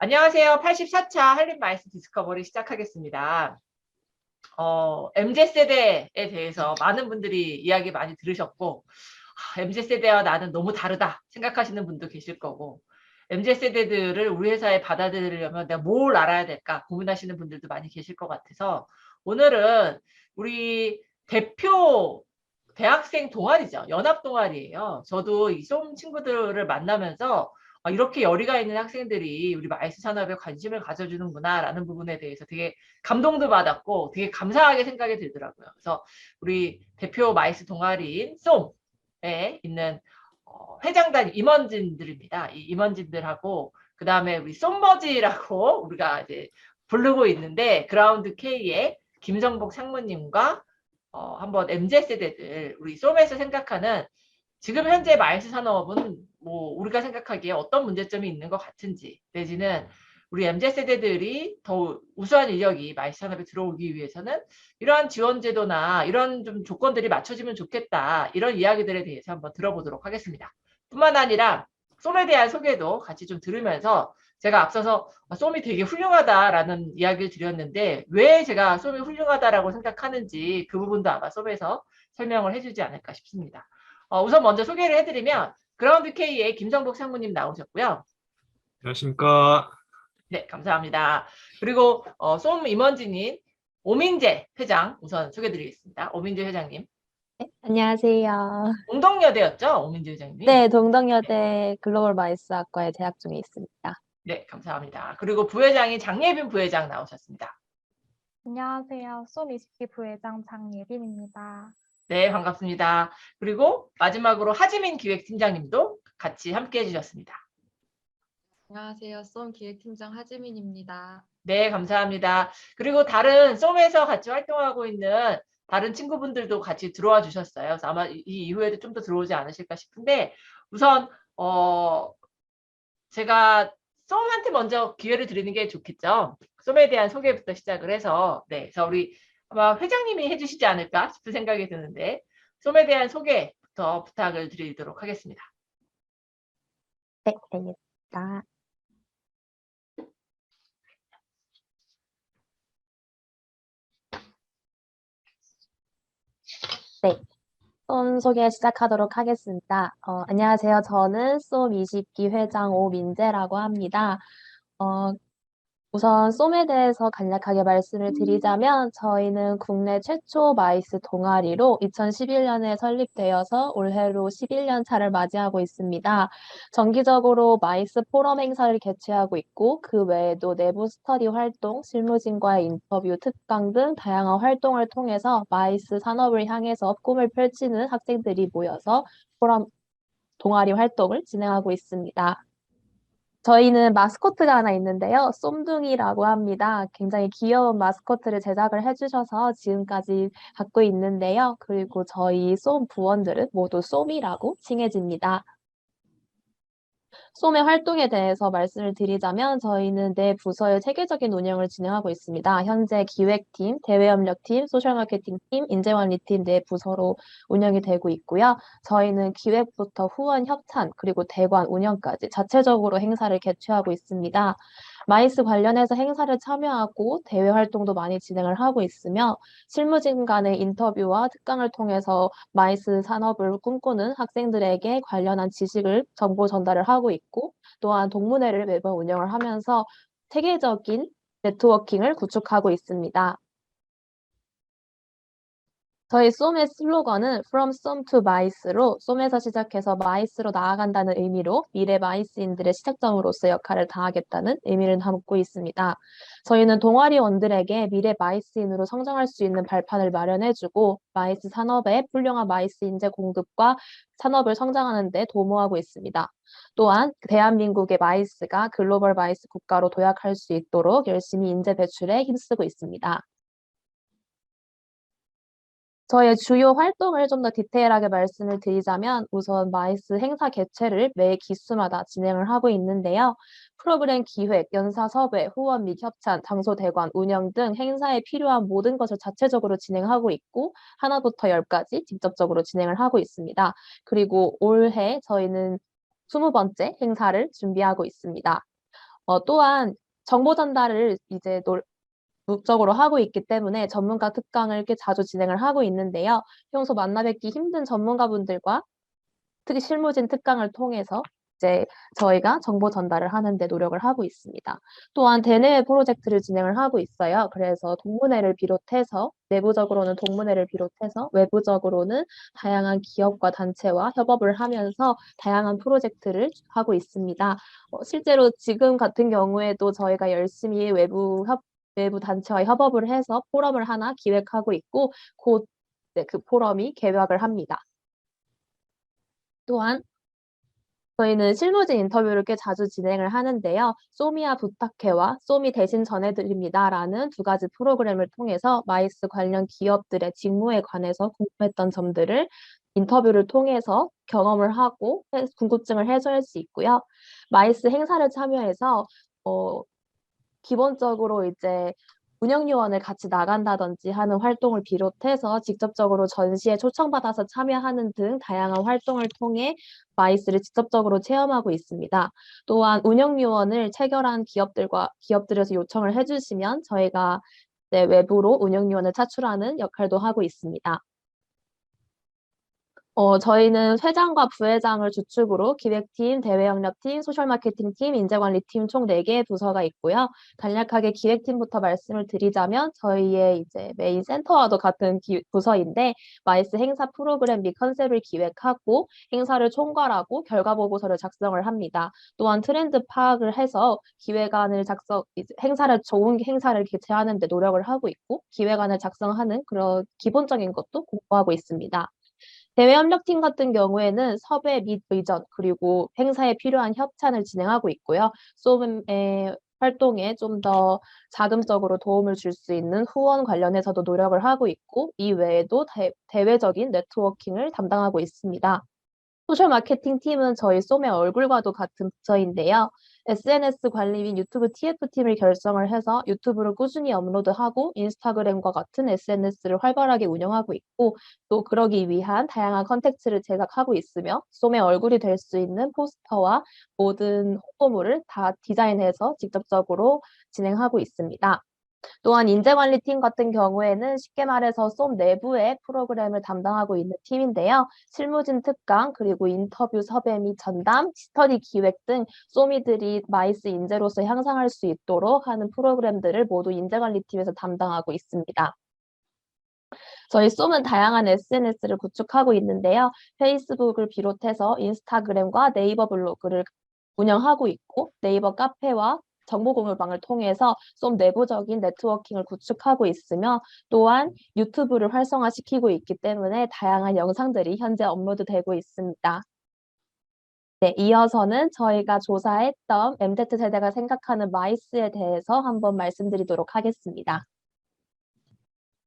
안녕하세요. 84차 한림마이스 디스커버리 시작하겠습니다. MZ세대에 대해서 많은 분들이 이야기 많이 들으셨고, MZ세대와 나는 너무 다르다 생각하시는 분도 계실 거고, MZ세대들을 우리 회사에 받아들이려면 내가 뭘 알아야 될까 고민하시는 분들도 많이 계실 것 같아서, 오늘은 우리 대표 대학생 동아리죠. 연합 동아리예요. 저도 이 쏨 친구들을 만나면서 이렇게 열의가 있는 학생들이 우리 마이스 산업에 관심을 가져주는구나라는 부분에 대해서 되게 감동도 받았고 되게 감사하게 생각이 들더라고요. 그래서 우리 대표 마이스 동아리인 쏨에 있는 회장단 임원진들입니다. 이 임원진들하고 그 다음에 우리 쏨버지라고 우리가 이제 부르고 있는데 그라운드 K의 김정복 상무님과 한번 MZ세대들 우리 쏨에서 생각하는 지금 현재 마이스 산업은 뭐 우리가 생각하기에 어떤 문제점이 있는 것 같은지 내지는 우리 MZ세대들이 더 우수한 인력이 마이스 산업에 들어오기 위해서는 이러한 지원 제도나 이런 좀 조건들이 맞춰지면 좋겠다. 이런 이야기들에 대해서 한번 들어보도록 하겠습니다. 뿐만 아니라 쏨에 대한 소개도 같이 좀 들으면서 제가 앞서서 쏨이 되게 훌륭하다라는 이야기를 드렸는데 왜 제가 쏨이 훌륭하다라고 생각하는지 그 부분도 아마 쏨에서 설명을 해주지 않을까 싶습니다. 우선 먼저 소개를 해드리면 그라운드 K의 김정복 상무님 나오셨고요. 안녕하십니까. 네, 감사합니다. 그리고 쏨 임원진인 오민재 회장 우선 소개드리겠습니다. 오민재 회장님. 네, 안녕하세요. 동덕여대였죠? 오민재 회장님이. 네, 네, 동덕여대 글로벌 마이스학과에 재학 중에 있습니다. 네, 감사합니다. 그리고 부회장인 장예빈 부회장 나오셨습니다. 안녕하세요. 쏨20기 부회장 장예빈입니다. 네, 반갑습니다. 그리고 마지막으로 하지민 기획팀장님도 같이 함께 해주셨습니다. 안녕하세요. 쏨 기획팀장 하지민입니다. 네, 감사합니다. 그리고 다른 쏨에서 같이 활동하고 있는 다른 친구분들도 같이 들어와 주셨어요. 그래서 아마 이 이후에도 좀 더 들어오지 않으실까 싶은데 우선 제가 쏨한테 먼저 기회를 드리는 게 좋겠죠. 쏨에 대한 소개부터 시작을 해서 네, 그래서 우리 아마 회장님이 해주시지 않을까 싶은 생각이 드는데 쏨에 대한 소개부터 부탁을 드리도록 하겠습니다. 네, 알겠습니다. 네, 쏨 소개 시작하도록 하겠습니다. 안녕하세요. 저는 쏨20기 회장 오민재라고 합니다. 우선 쏨에 대해서 간략하게 말씀을 드리자면 저희는 국내 최초 마이스 동아리로 2011년에 설립되어서 올해로 11년 차를 맞이하고 있습니다. 정기적으로 마이스 포럼 행사를 개최하고 있고 그 외에도 내부 스터디 활동, 실무진과의 인터뷰, 특강 등 다양한 활동을 통해서 마이스 산업을 향해서 꿈을 펼치는 학생들이 모여서 포럼 동아리 활동을 진행하고 있습니다. 저희는 마스코트가 하나 있는데요. 쏨둥이라고 합니다. 굉장히 귀여운 마스코트를 제작을 해주셔서 지금까지 갖고 있는데요. 그리고 저희 쏨 부원들은 모두 쏨이라고 칭해집니다. 쏨의 활동에 대해서 말씀을 드리자면 저희는 내 부서의 체계적인 운영을 진행하고 있습니다. 현재 기획팀, 대외협력팀, 소셜마케팅팀, 인재관리팀 네 부서로 운영이 되고 있고요. 저희는 기획부터 후원 협찬, 그리고 대관 운영까지 자체적으로 행사를 개최하고 있습니다. 마이스 관련해서 행사를 참여하고 대외 활동도 많이 진행을 하고 있으며 실무진 간의 인터뷰와 특강을 통해서 마이스 산업을 꿈꾸는 학생들에게 관련한 지식을 정보 전달을 하고 있고 또한 동문회를 매번 운영을 하면서 세계적인 네트워킹을 구축하고 있습니다. 저희 쏨의 슬로건은 From 쏨 to 마이스로 쏨에서 시작해서 마이스로 나아간다는 의미로 미래 마이스인들의 시작점으로서 역할을 다하겠다는 의미를 담고 있습니다. 저희는 동아리원들에게 미래 마이스인으로 성장할 수 있는 발판을 마련해주고 마이스 산업에 훌륭한 마이스 인재 공급과 산업을 성장하는 데 도모하고 있습니다. 또한 대한민국의 마이스가 글로벌 마이스 국가로 도약할 수 있도록 열심히 인재 배출에 힘쓰고 있습니다. 저의 주요 활동을 좀 더 디테일하게 말씀을 드리자면 우선 마이스 행사 개최를 매 기수마다 진행을 하고 있는데요. 프로그램 기획, 연사 섭외, 후원 및 협찬, 장소 대관, 운영 등 행사에 필요한 모든 것을 자체적으로 진행하고 있고 하나부터 열까지 직접적으로 진행을 하고 있습니다. 그리고 올해 저희는 20번째 행사를 준비하고 있습니다. 또한 정보 전달을 이제 목적으로 하고 있기 때문에 전문가 특강을 이렇게 자주 진행을 하고 있는데요. 평소 만나 뵙기 힘든 전문가분들과 특히 실무진 특강을 통해서 이제 저희가 정보 전달을 하는 데 노력을 하고 있습니다. 또한 대내외 프로젝트를 진행을 하고 있어요. 그래서 동문회를 비롯해서 내부적으로는 동문회를 비롯해서 외부적으로는 다양한 기업과 단체와 협업을 하면서 다양한 프로젝트를 하고 있습니다. 실제로 지금 같은 경우에도 저희가 열심히 외부 단체와 협업을 해서 포럼을 하나 기획하고 있고 곧 네, 그 포럼이 개막을 합니다. 또한 저희는 실무진 인터뷰를 꽤 자주 진행을 하는데요. 소미와 부탁해와 소미 대신 전해드립니다라는 두 가지 프로그램을 통해서 마이스 관련 기업들의 직무에 관해서 궁금했던 점들을 인터뷰를 통해서 경험을 하고 궁금증을 해소할 수 있고요. 마이스 행사를 참여해서 기본적으로 이제 운영 요원을 같이 나간다든지 하는 활동을 비롯해서 직접적으로 전시에 초청받아서 참여하는 등 다양한 활동을 통해 마이스를 직접적으로 체험하고 있습니다. 또한 운영 요원을 체결한 기업들에서 요청을 해주시면 저희가 이제 외부로 운영 요원을 차출하는 역할도 하고 있습니다. 저희는 회장과 부회장을 주축으로 기획팀, 대외역량팀, 소셜마케팅팀, 인재관리팀 총 4개의 부서가 있고요. 간략하게 기획팀부터 말씀을 드리자면 저희의 이제 메인 센터와도 같은 부서인데 마이스 행사 프로그램 및 컨셉을 기획하고 행사를 총괄하고 결과 보고서를 작성을 합니다. 또한 트렌드 파악을 해서 좋은 행사를 개최하는 데 노력을 하고 있고 기획안을 작성하는 그런 기본적인 것도 공부하고 있습니다. 대외협력팀 같은 경우에는 섭외 및 의전, 그리고 행사에 필요한 협찬을 진행하고 있고요. 쏨의 활동에 좀 더 자금적으로 도움을 줄 수 있는 후원 관련해서도 노력을 하고 있고, 이 외에도 대외적인 네트워킹을 담당하고 있습니다. 소셜 마케팅 팀은 저희 쏨의 얼굴과도 같은 부서인데요. SNS 관리 및 유튜브 TF팀을 결성을 해서 유튜브를 꾸준히 업로드하고 인스타그램과 같은 SNS를 활발하게 운영하고 있고 또 그러기 위한 다양한 컨텐츠를 제작하고 있으며 쏨의 얼굴이 될 수 있는 포스터와 모든 홍보물을 다 디자인해서 직접적으로 진행하고 있습니다. 또한 인재관리팀 같은 경우에는 쉽게 말해서 쏨 내부의 프로그램을 담당하고 있는 팀인데요. 실무진 특강, 그리고 인터뷰 섭외 및 전담, 스터디 기획 등 쏨이들이 마이스 인재로서 향상할 수 있도록 하는 프로그램들을 모두 인재관리팀에서 담당하고 있습니다. 저희 쏨은 다양한 SNS를 구축하고 있는데요. 페이스북을 비롯해서 인스타그램과 네이버 블로그를 운영하고 있고 네이버 카페와 정보 공유방을 통해서 쏨 내부적인 네트워킹을 구축하고 있으며 또한 유튜브를 활성화시키고 있기 때문에 다양한 영상들이 현재 업로드되고 있습니다. 네, 이어서는 저희가 조사했던 MZ세대가 생각하는 마이스에 대해서 한번 말씀드리도록 하겠습니다.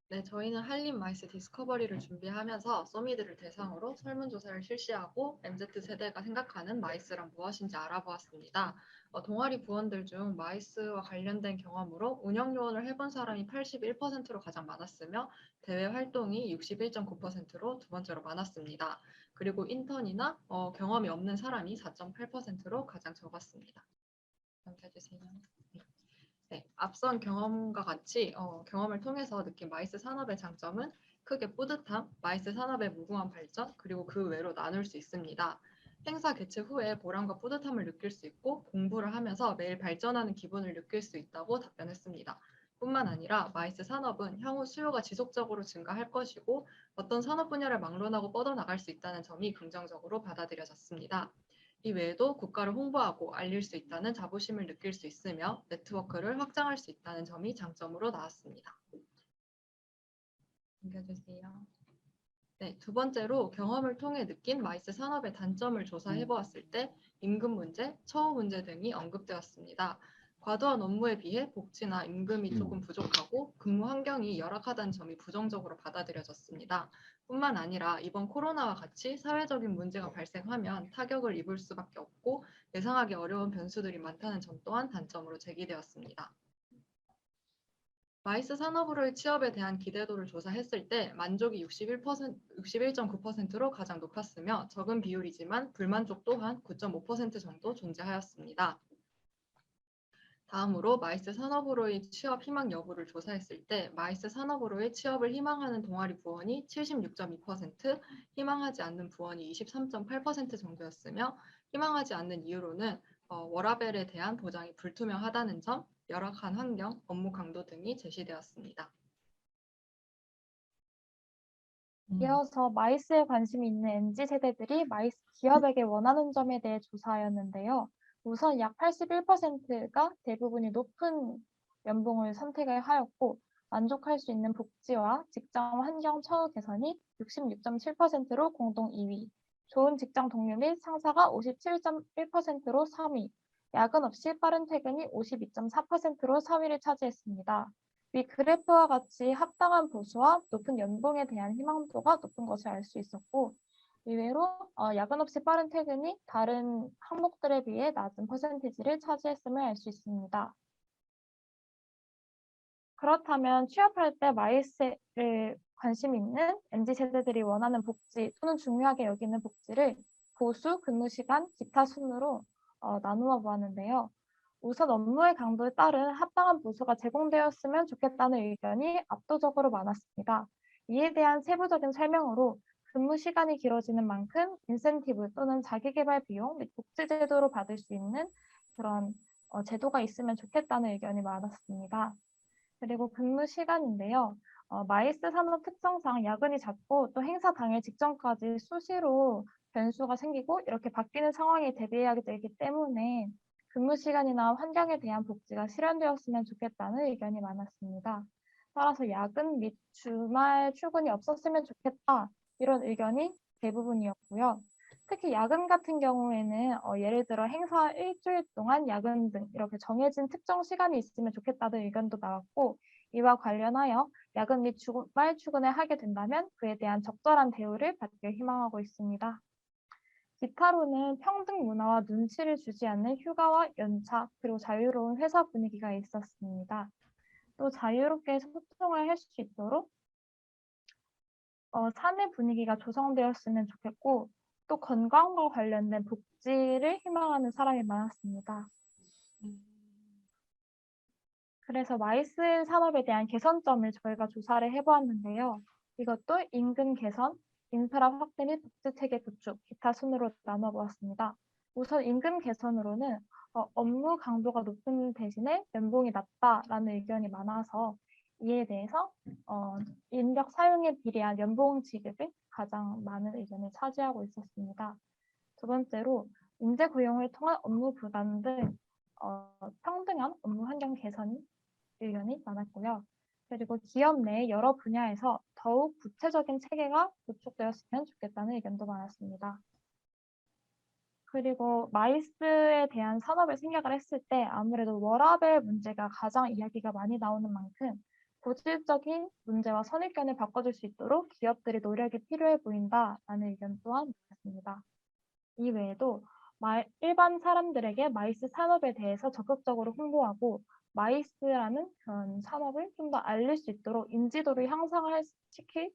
네, 저희는 한림 마이스 디스커버리를 준비하면서 쏘미들을 대상으로 설문조사를 실시하고 MZ세대가 생각하는 마이스란 무엇인지 알아보았습니다. 동아리 부원들 중 마이스와 관련된 경험으로 운영요원을 해본 사람이 81%로 가장 많았으며 대외 활동이 61.9%로 두 번째로 많았습니다. 그리고 인턴이나 경험이 없는 사람이 4.8%로 가장 적었습니다. 넘겨주세요. 네, 앞선 경험과 같이 경험을 통해서 느낀 마이스 산업의 장점은 크게 뿌듯함, 마이스 산업의 무궁한 발전, 그리고 그 외로 나눌 수 있습니다. 행사 개최 후에 보람과 뿌듯함을 느낄 수 있고 공부를 하면서 매일 발전하는 기분을 느낄 수 있다고 답변했습니다. 뿐만 아니라 마이스 산업은 향후 수요가 지속적으로 증가할 것이고 어떤 산업 분야를 막론하고 뻗어나갈 수 있다는 점이 긍정적으로 받아들여졌습니다. 이 외에도 국가를 홍보하고 알릴 수 있다는 자부심을 느낄 수 있으며 네트워크를 확장할 수 있다는 점이 장점으로 나왔습니다. 넘겨주세요. 네, 두 번째로 경험을 통해 느낀 마이스 산업의 단점을 조사해 보았을 때 임금 문제, 처우 문제 등이 언급되었습니다. 과도한 업무에 비해 복지나 임금이 조금 부족하고 근무 환경이 열악하다는 점이 부정적으로 받아들여졌습니다. 뿐만 아니라 이번 코로나와 같이 사회적인 문제가 발생하면 타격을 입을 수밖에 없고 예상하기 어려운 변수들이 많다는 점 또한 단점으로 제기되었습니다. 마이스 산업으로의 취업에 대한 기대도를 조사했을 때 만족이 61.9%로 가장 높았으며 적은 비율이지만 불만족 또한 9.5% 정도 존재하였습니다. 다음으로 마이스 산업으로의 취업 희망 여부를 조사했을 때 마이스 산업으로의 취업을 희망하는 동아리 부원이 76.2%, 희망하지 않는 부원이 23.8% 정도였으며 희망하지 않는 이유로는 워라밸에 대한 보장이 불투명하다는 점, 열악한 환경, 업무 강도 등이 제시되었습니다. 이어서 마이스에 관심이 있는 MZ 세대들이 마이스 기업에게 원하는 점에 대해 조사하였는데요. 우선 약 81%가 대부분이 높은 연봉을 선택을 하였고 만족할 수 있는 복지와 직장 환경 처우 개선이 66.7%로 공동 2위, 좋은 직장 동료 및 상사가 57.1%로 3위, 야근 없이 빠른 퇴근이 52.4%로 4위를 차지했습니다. 위 그래프와 같이 합당한 보수와 높은 연봉에 대한 희망도가 높은 것을 알 수 있었고, 이외로 야근 없이 빠른 퇴근이 다른 항목들에 비해 낮은 퍼센티지를 차지했음을 알 수 있습니다. 그렇다면 취업할 때 마이스를 관심 있는 MZ 세대들이 원하는 복지 또는 중요하게 여기는 복지를 보수, 근무 시간, 기타 순으로 나누어 보았는데요. 우선 업무의 강도에 따른 합당한 보수가 제공되었으면 좋겠다는 의견이 압도적으로 많았습니다. 이에 대한 세부적인 설명으로 근무 시간이 길어지는 만큼 인센티브 또는 자기개발 비용 및 복지 제도로 받을 수 있는 그런 제도가 있으면 좋겠다는 의견이 많았습니다. 그리고 근무 시간인데요. 마이스 산업 특성상 야근이 잦고 또 행사 당일 직전까지 수시로 변수가 생기고 이렇게 바뀌는 상황에 대비해야 되기 때문에 근무 시간이나 환경에 대한 복지가 실현되었으면 좋겠다는 의견이 많았습니다. 따라서 야근 및 주말 출근이 없었으면 좋겠다 이런 의견이 대부분이었고요. 특히 야근 같은 경우에는 예를 들어 행사 일주일 동안 야근 등 이렇게 정해진 특정 시간이 있으면 좋겠다는 의견도 나왔고, 이와 관련하여 야근 및 주말 출근을 하게 된다면 그에 대한 적절한 대우를 받길 희망하고 있습니다. 기타로는 평등 문화와 눈치를 주지 않는 휴가와 연차, 그리고 자유로운 회사 분위기가 있었습니다. 또 자유롭게 소통을 할 수 있도록 사내 분위기가 조성되었으면 좋겠고, 또 건강과 관련된 복지를 희망하는 사람이 많았습니다. 그래서 마이스 산업에 대한 개선점을 저희가 조사를 해보았는데요. 이것도 임금 개선, 인프라 확대 및 복지 체계 구축, 기타 순으로 나눠보았습니다. 우선 임금 개선으로는 업무 강도가 높은 대신에 연봉이 낮다라는 의견이 많아서 이에 대해서 인력 사용에 비례한 연봉 지급을 가장 많은 의견을 차지하고 있었습니다. 두 번째로 인재 고용을 통한 업무 부담 등 평등한 업무 환경 개선 의견이 많았고요. 그리고 기업 내 여러 분야에서 더욱 구체적인 체계가 구축되었으면 좋겠다는 의견도 많았습니다. 그리고 마이스에 대한 산업을 생각을 했을 때 아무래도 워라밸 문제가 가장 이야기가 많이 나오는 만큼 고질적인 문제와 선입견을 바꿔줄 수 있도록 기업들이 노력이 필요해 보인다라는 의견 또한 많았습니다. 이외에도 일반 사람들에게 마이스 산업에 대해서 적극적으로 홍보하고 마이스라는 그런 산업을 좀 더 알릴 수 있도록 인지도를 향상을 시킬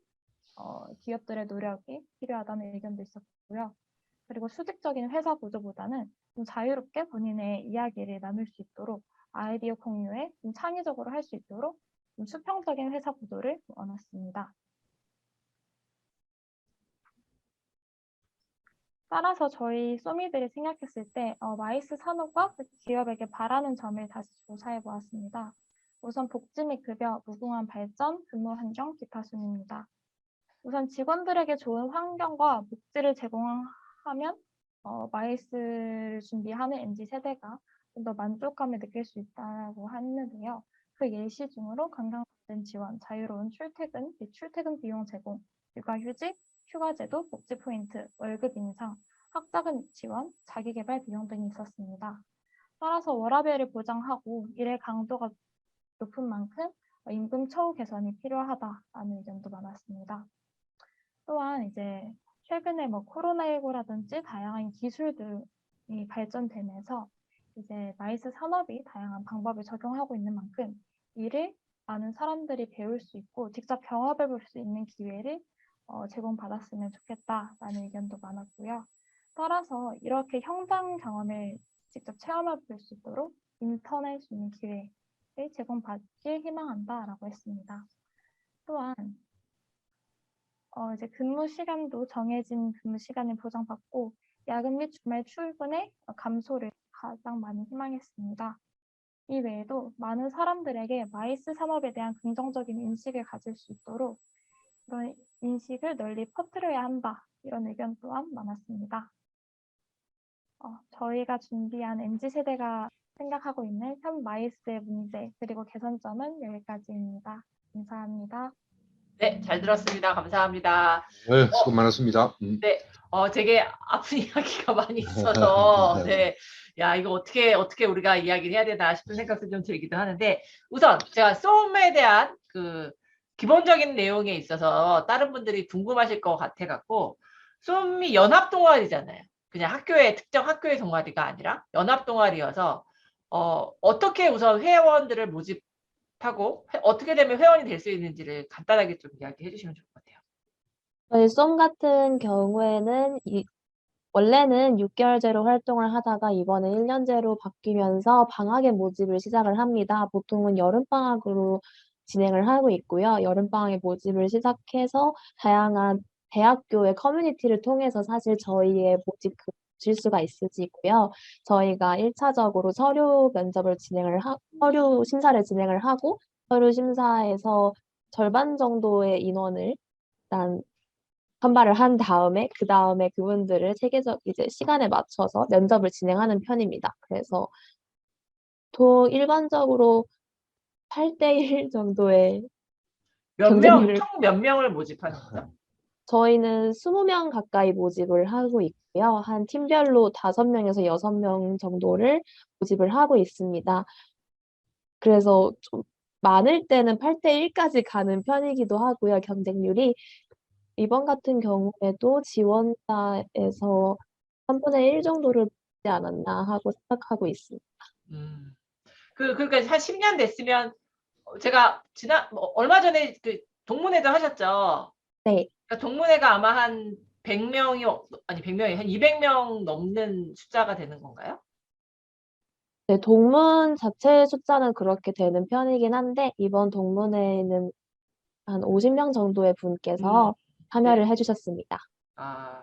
기업들의 노력이 필요하다는 의견도 있었고요. 그리고 수직적인 회사 구조보다는 좀 자유롭게 본인의 이야기를 나눌 수 있도록 아이디어 공유에 좀 창의적으로 할 수 있도록 좀 수평적인 회사 구조를 원했습니다. 따라서 저희 소미들이 생각했을 때 마이스 산업과 그 기업에게 바라는 점을 다시 조사해 보았습니다. 우선 복지 및 급여, 무궁한 발전, 근무 환경, 기타 순입니다. 우선 직원들에게 좋은 환경과 복지를 제공하면 마이스를 준비하는 MZ 세대가 좀 더 만족감을 느낄 수 있다고 했는데요. 그 예시 중으로 건강保지원, 자유로운 출퇴근 및 출퇴근 비용 제공, 육아휴직, 휴가제도, 복지 포인트, 월급 인상, 학자금 지원, 자기개발 비용 등이 있었습니다. 따라서 워라밸을 보장하고 일의 강도가 높은 만큼 임금 처우 개선이 필요하다라는 의견도 많았습니다. 또한 이제 최근에 코로나19라든지 다양한 기술들이 발전되면서 이제 마이스 산업이 다양한 방법을 적용하고 있는 만큼 이를 많은 사람들이 배울 수 있고 직접 경험해 볼 수 있는 기회를 제공받았으면 좋겠다라는 의견도 많았고요. 따라서 이렇게 현장 경험을 직접 체험해 볼 수 있도록 인턴의 수 있는 기회를 제공받길 희망한다라고 했습니다. 또한 이제 근무 시간도 정해진 근무 시간을 보장받고 야근 및 주말 출근의 감소를 가장 많이 희망했습니다. 이 외에도 많은 사람들에게 마이스 산업에 대한 긍정적인 인식을 가질 수 있도록 그런 인식을 널리 퍼뜨려야 한다. 이런 의견 또한 많았습니다. 저희가 준비한 MZ세대가 생각하고 있는 현 마이스의 문제 그리고 개선점은 여기까지입니다. 감사합니다. 네, 잘 들었습니다. 감사합니다. 네, 수고 많았습니다. 네, 되게 아픈 이야기가 많이 있어서, 네, 야, 이거 어떻게 우리가 이야기를 해야 되나 싶은 생각도 좀 들기도 하는데, 우선 제가 쏨에 대한 그 기본적인 내용에 있어서 다른 분들이 궁금하실 것 같아갖고, 쏨이 연합 동아리잖아요. 그냥 특정 학교의 동아리가 아니라 연합 동아리여서, 어떻게 우선 회원들을 모집하고, 어떻게 되면 회원이 될 수 있는지를 간단하게 좀 이야기해 주시면 좋을 것 같아요. 저희 쏨 같은 경우에는 원래는 6개월제로 활동을 하다가 이번에 1년제로 바뀌면서 방학에 모집을 시작을 합니다. 보통은 여름방학으로 진행을 하고 있고요. 여름방학에 모집을 시작해서 다양한 대학교의 커뮤니티를 통해서 사실 저희의 모집 질수가 있으시고요. 저희가 1차적으로 서류 심사를 진행을 하고 서류 심사에서 절반 정도의 인원을 일단 선발을 한 다음에 그 다음에 그분들을 이제 시간에 맞춰서 면접을 진행하는 편입니다. 그래서 일반적으로 8대1 정도의 경쟁률을 총 몇 명을 모집하는 거죠? 저희는 20명 가까이 모집을 하고 있고요. 한 팀별로 5명에서 6명 정도를 모집을 하고 있습니다. 그래서 좀 많을 때는 8대1까지 가는 편이기도 하고요. 경쟁률이. 이번 같은 경우에도 지원자에서 3분의 1 정도를 받지 않았나 하고 생각하고 있습니다. 그러니까 한 10년 됐으면 제가 얼마 전에 그 동문회도 하셨죠? 네. 그러니까 동문회가 아마 한 100명이 아니 100명이 한 200명 넘는 숫자가 되는 건가요? 네, 동문 자체 숫자는 그렇게 되는 편이긴 한데 이번 동문회에는 한 50명 정도의 분께서 참여를 해주셨습니다. 아,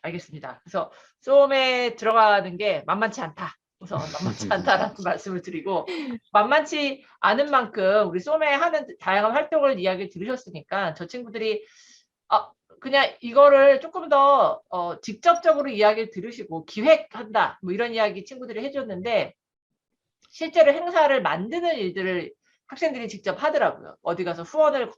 알겠습니다. 그래서 쏨에 들어가는 게 만만치 않다. 우선 만만치 않다라는 말씀을 드리고 만만치 않은 만큼 우리 쏨에 하는 다양한 활동을 이야기 들으셨으니까 저 친구들이 그냥 이거를 조금 더 직접적으로 이야기를 들으시고 기획한다 뭐 이런 이야기 친구들이 해줬는데 실제로 행사를 만드는 일들을 학생들이 직접 하더라고요. 어디 가서 후원을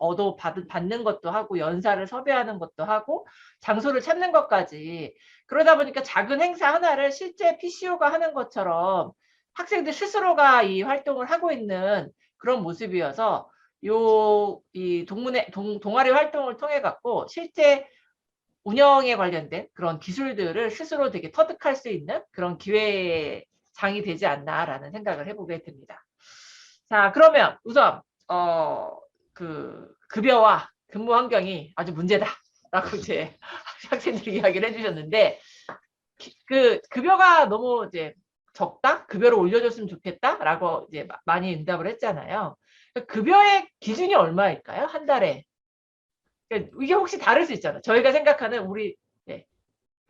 받는 것도 하고 연사를 섭외하는 것도 하고 장소를 찾는 것까지 그러다 보니까 작은 행사 하나를 실제 PCO가 하는 것처럼 학생들 스스로가 이 활동을 하고 있는 그런 모습이어서 이 동아리 활동을 통해 갖고 실제 운영에 관련된 그런 기술들을 스스로 되게 터득할 수 있는 그런 기회장이 되지 않나라는 생각을 해보게 됩니다. 자, 그러면 우선 그 급여와 근무 환경이 아주 문제다라고 이제 학생들이 이야기를 해주셨는데 그 급여가 너무 이제 적다, 급여를 올려줬으면 좋겠다라고 이제 많이 응답을 했잖아요. 급여의 기준이 얼마일까요? 한 달에? 이게 혹시 다를 수 있잖아요. 저희가 생각하는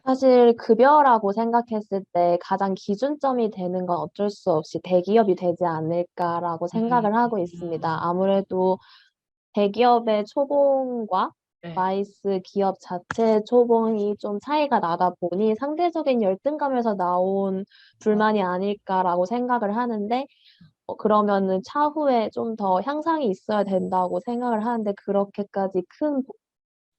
사실 급여라고 생각했을 때 가장 기준점이 되는 건 어쩔 수 없이 대기업이 되지 않을까라고 생각을 하고 있습니다. 아무래도 대기업의 초봉과 마이스 기업 자체 초봉이 좀 차이가 나다 보니 상대적인 열등감에서 나온 불만이 아닐까라고 생각을 하는데 그러면은 차후에 좀 더 향상이 있어야 된다고 생각을 하는데 그렇게까지 큰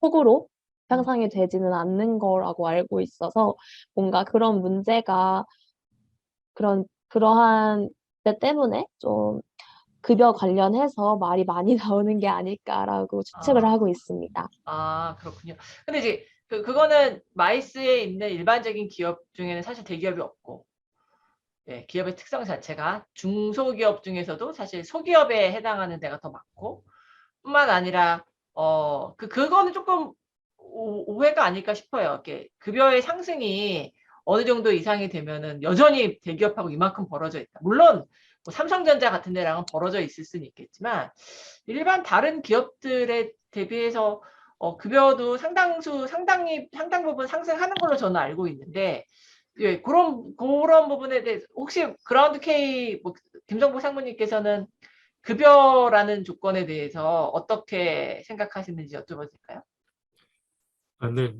폭으로 향상이 되지는 않는 거라고 알고 있어서 뭔가 그런 문제가 그러한 때 때문에 좀 급여 관련해서 말이 많이 나오는 게 아닐까라고 추측을 하고 있습니다. 아, 그렇군요. 근데 이제 그거는 마이스에 있는 일반적인 기업 중에는 사실 대기업이 없고 기업의 특성 자체가 중소기업 중에서도 사실 소기업에 해당하는 데가 더 많고 뿐만 아니라 그거는 조금 오해가 아닐까 싶어요. 이렇게 급여의 상승이 어느 정도 이상이 되면은 여전히 대기업하고 이만큼 벌어져 있다. 물론 뭐 삼성전자 같은 데랑은 벌어져 있을 수는 있겠지만 일반 다른 기업들에 대비해서 급여도 상당 부분 상승하는 걸로 저는 알고 있는데 예, 그런 부분에 대해서 혹시 그라운드 K 뭐 김성복 상무님께서는 급여라는 조건에 대해서 어떻게 생각하시는지 여쭤봐도 될까요? 네,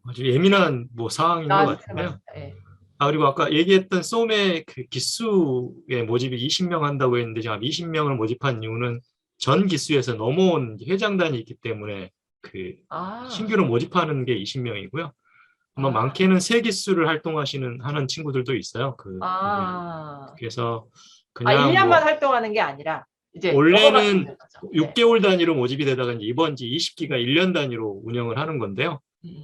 아주 예민한 뭐 사항인 것 같은데요. 예. 그리고 아까 얘기했던 솜의 그 기수의 모집이 20명 한다고 했는데 지금 20명을 모집한 이유는 전 기수에서 넘어온 회장단이 있기 때문에 그 신규로 모집하는 게 20명이고요. 아마 많게는 새 기수를 하는 친구들도 있어요. 그래서 그냥 1년만 뭐 활동하는 게 아니라 이제 원래는 넘어가는 거죠. 6개월 단위로 모집이 되다가 이번 20기가 1년 단위로 운영을 하는 건데요.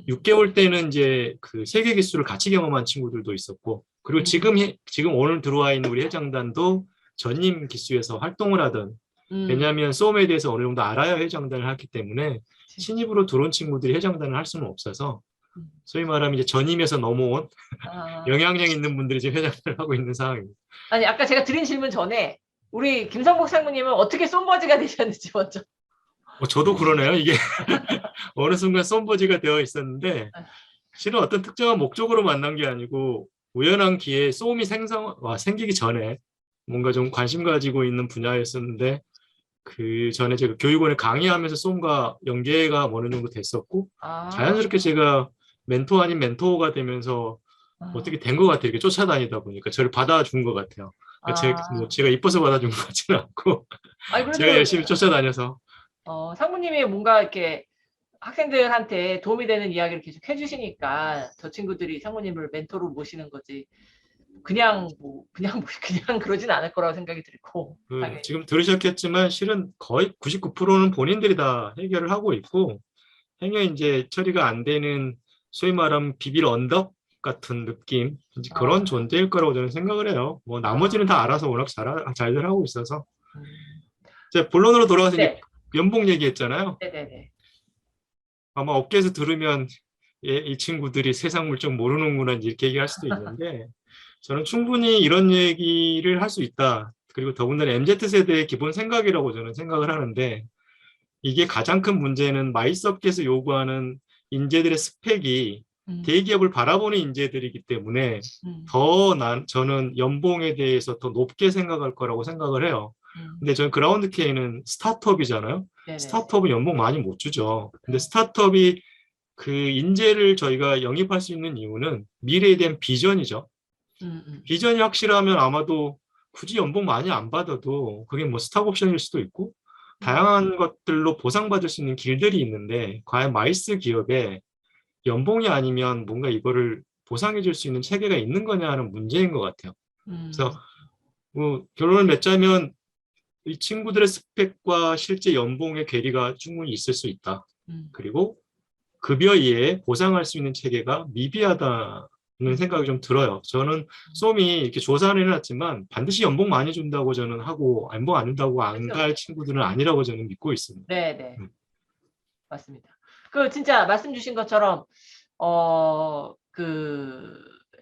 6개월 때는 이제 그 세계 기수를 같이 경험한 친구들도 있었고, 그리고 지금 오늘 들어와 있는 우리 회장단도 전임 기수에서 활동을 하던, 왜냐하면 솜에 대해서 어느 정도 알아야 회장단을 했기 때문에 신입으로 들어온 친구들이 회장단을 할 수는 없어서 소위 말하면 이제 전임에서 넘어온 영향력 있는 분들이 지금 회장단을 하고 있는 상황입니다. 아니 아까 제가 드린 질문 전에 우리 김성복 상무님은 어떻게 솜버지가 되셨는지 먼저. 저도 그러네요. 이게 어느 순간 솜버지가 되어 있었는데 실은 어떤 특정한 목적으로 만난 게 아니고 우연한 기회에 솜이 생기기 전에 뭔가 좀 관심 가지고 있는 분야였었는데 그 전에 제가 교육원에 강의하면서 솜과 연계가 어느 정도 됐었고 자연스럽게 제가 멘토 아닌 멘토가 되면서 어떻게 된 것 같아요. 이렇게 쫓아다니다 보니까 저를 받아준 것 같아요. 제가 이뻐서 받아준 것 같지는 않고 제가 열심히 쫓아다녀서 상무님이 뭔가 이렇게 학생들한테 도움이 되는 이야기를 계속 해주시니까 저 친구들이 상무님을 멘토로 모시는 거지 그냥 그러진 않을 거라고 생각이 들고 지금 들으셨겠지만 실은 거의 99%는 본인들이 다 해결을 하고 있고 행여 이제 처리가 안 되는 소위 말하면 비빌 언덕 같은 느낌 그런 존재일 거라고 저는 생각을 해요. 뭐 나머지는 다 알아서 워낙 잘들 하고 있어서 이제 본론으로 돌아가서 이제 연봉 얘기했잖아요. 네네네. 아마 업계에서 들으면 이 친구들이 세상 물정 모르는구나 이렇게 얘기할 수도 있는데 저는 충분히 이런 얘기를 할 수 있다. 그리고 더군다나 MZ세대의 기본 생각이라고 저는 생각을 하는데 이게 가장 큰 문제는 마이스 업계에서 요구하는 인재들의 스펙이 대기업을 바라보는 인재들이기 때문에 저는 연봉에 대해서 더 높게 생각할 거라고 생각을 해요. 근데 저는 그라운드 K는 스타트업이잖아요. 네네. 스타트업은 연봉 많이 못 주죠. 근데 스타트업이 그 인재를 저희가 영입할 수 있는 이유는 미래에 대한 비전이죠. 비전이 확실하면 아마도 굳이 연봉 많이 안 받아도 그게 뭐 스탁옵션일 수도 있고 다양한 것들로 보상받을 수 있는 길들이 있는데 과연 마이스 기업에 연봉이 아니면 뭔가 이거를 보상해 줄 수 있는 체계가 있는 거냐 하는 문제인 것 같아요. 그래서 뭐 결론을 맺자면 이 친구들의 스펙과 실제 연봉의 괴리가 충분히 있을 수 있다. 그리고 급여 이외에 보상할 수 있는 체계가 미비하다는 생각이 좀 들어요. 저는 솜이 이렇게 조사를 해놨지만 반드시 연봉 많이 준다고 저는 하고 연봉 안 준다고 안 갈 친구들은 아니라고 저는 믿고 있습니다. 네네. 맞습니다. 진짜 말씀 주신 것처럼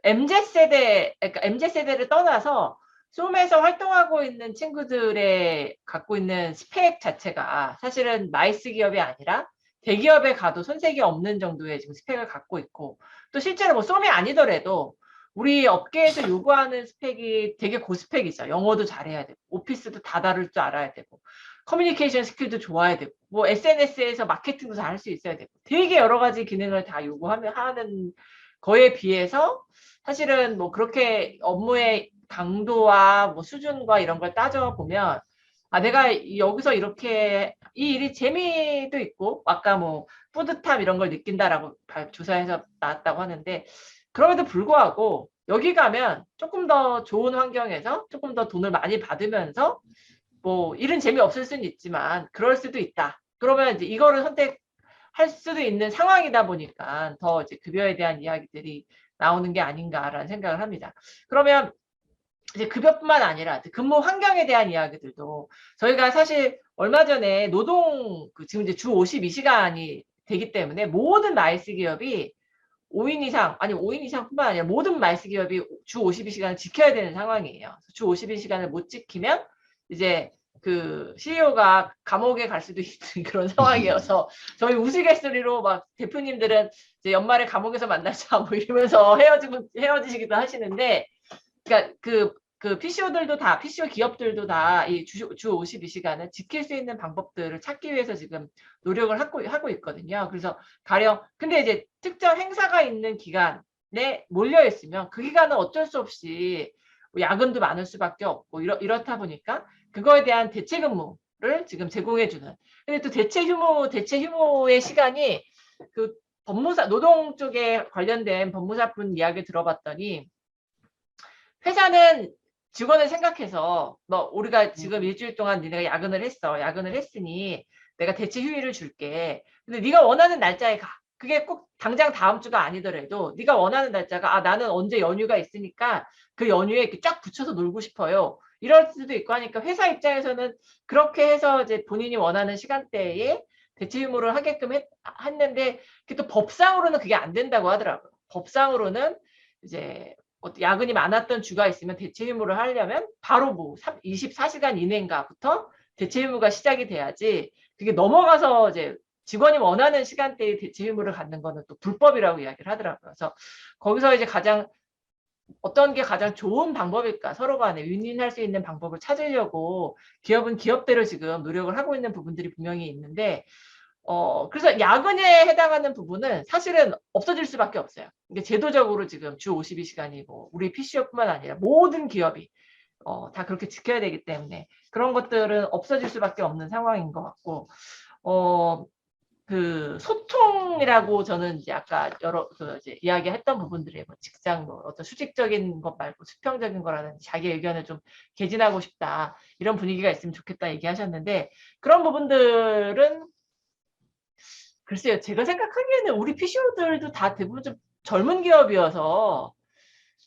MZ세대를 떠나서 솜에서 활동하고 있는 친구들의 갖고 있는 스펙 자체가 사실은 마이스 기업이 아니라 대기업에 가도 손색이 없는 정도의 지금 스펙을 갖고 있고 또 실제로 뭐 솜이 아니더라도 우리 업계에서 요구하는 스펙이 되게 고스펙이죠. 영어도 잘해야 되고 오피스도 다 다룰 줄 알아야 되고 커뮤니케이션 스킬도 좋아야 되고 뭐 SNS에서 마케팅도 잘 할 수 있어야 되고 되게 여러 가지 기능을 다 하는 거에 비해서 사실은 뭐 그렇게 업무의 강도와 뭐 수준과 이런 걸 따져보면 내가 여기서 이렇게 이 일이 재미도 있고 아까 뭐 뿌듯함 이런 걸 느낀다라고 조사에서 나왔다고 하는데 그럼에도 불구하고 여기 가면 조금 더 좋은 환경에서 조금 더 돈을 많이 받으면서 뭐 일은 재미없을 수는 있지만 그럴 수도 있다. 그러면 이제 이거를 선택할 수도 있는 상황이다 보니까 더 이제 급여에 대한 이야기들이 나오는 게 아닌가라는 생각을 합니다. 그러면 이제 급여뿐만 아니라 근무 환경에 대한 이야기들도 저희가 사실 얼마 전에 지금 이제 주 52시간이 되기 때문에 모든 마이스 기업이 5인 이상, 아니 5인 이상뿐만 아니라 모든 마이스 기업이 주 52시간을 지켜야 되는 상황이에요. 주 52시간을 못 지키면 이제 그 CEO가 감옥에 갈 수도 있는 그런 상황이어서 저희 우스갯소리로 막 대표님들은 이제 연말에 감옥에서 만나자 뭐 이러면서 헤어지시기도 하시는데, 그러니까 그 PCO들도 다, PCO 기업들도 다 이 주 52시간을 지킬 수 있는 방법들을 찾기 위해서 지금 노력을 하고 있거든요. 그래서 가령, 근데 이제 특정 행사가 있는 기간에 몰려 있으면 그 기간은 어쩔 수 없이 야근도 많을 수밖에 없고 이렇다 보니까 그거에 대한 대체 근무를 지금 제공해 주는. 근데 또 대체 휴무의 시간이 그 법무사, 노동 쪽에 관련된 법무사분 이야기 들어봤더니 회사는 직원을 생각해서 뭐 우리가 지금 일주일 동안 니네가 야근을 했으니 내가 대체 휴일을 줄게. 근데 네가 원하는 날짜에 가. 그게 꼭 당장 다음 주가 아니더라도 네가 원하는 날짜가, 아 나는 언제 연휴가 있으니까 그 연휴에 이렇게 쫙 붙여서 놀고 싶어요. 이럴 수도 있고 하니까 회사 입장에서는 그렇게 해서 이제 본인이 원하는 시간대에 대체 휴무를 하게끔 했는데, 그게 또 법상으로는 그게 안 된다고 하더라고요. 법상으로는 이제 야근이 많았던 주가 있으면 대체 휴무를 하려면 바로 뭐 24시간 이내인가부터 대체 휴무가 시작이 돼야지, 그게 넘어가서 이제 직원이 원하는 시간대에 대체 휴무를 갖는 거는 또 불법이라고 이야기를 하더라고요. 그래서 거기서 이제 어떤 게 가장 좋은 방법일까, 서로 간에 윈윈할 수 있는 방법을 찾으려고 기업은 기업대로 지금 노력을 하고 있는 부분들이 분명히 있는데, 그래서 야근에 해당하는 부분은 사실은 없어질 수밖에 없어요. 이게 제도적으로 지금 주 52시간이고 우리 PCO뿐만 아니라 모든 기업이 다 그렇게 지켜야 되기 때문에 그런 것들은 없어질 수밖에 없는 상황인 것 같고, 그 소통이라고 저는 이제 아까 이제 이야기했던 부분들이 뭐 직장 뭐 어떤 수직적인 것 말고 수평적인 거라든지 자기 의견을 좀 개진하고 싶다, 이런 분위기가 있으면 좋겠다 얘기하셨는데, 그런 부분들은 글쎄요, 제가 생각하기에는 우리 PCO들도 다 대부분 좀 젊은 기업이어서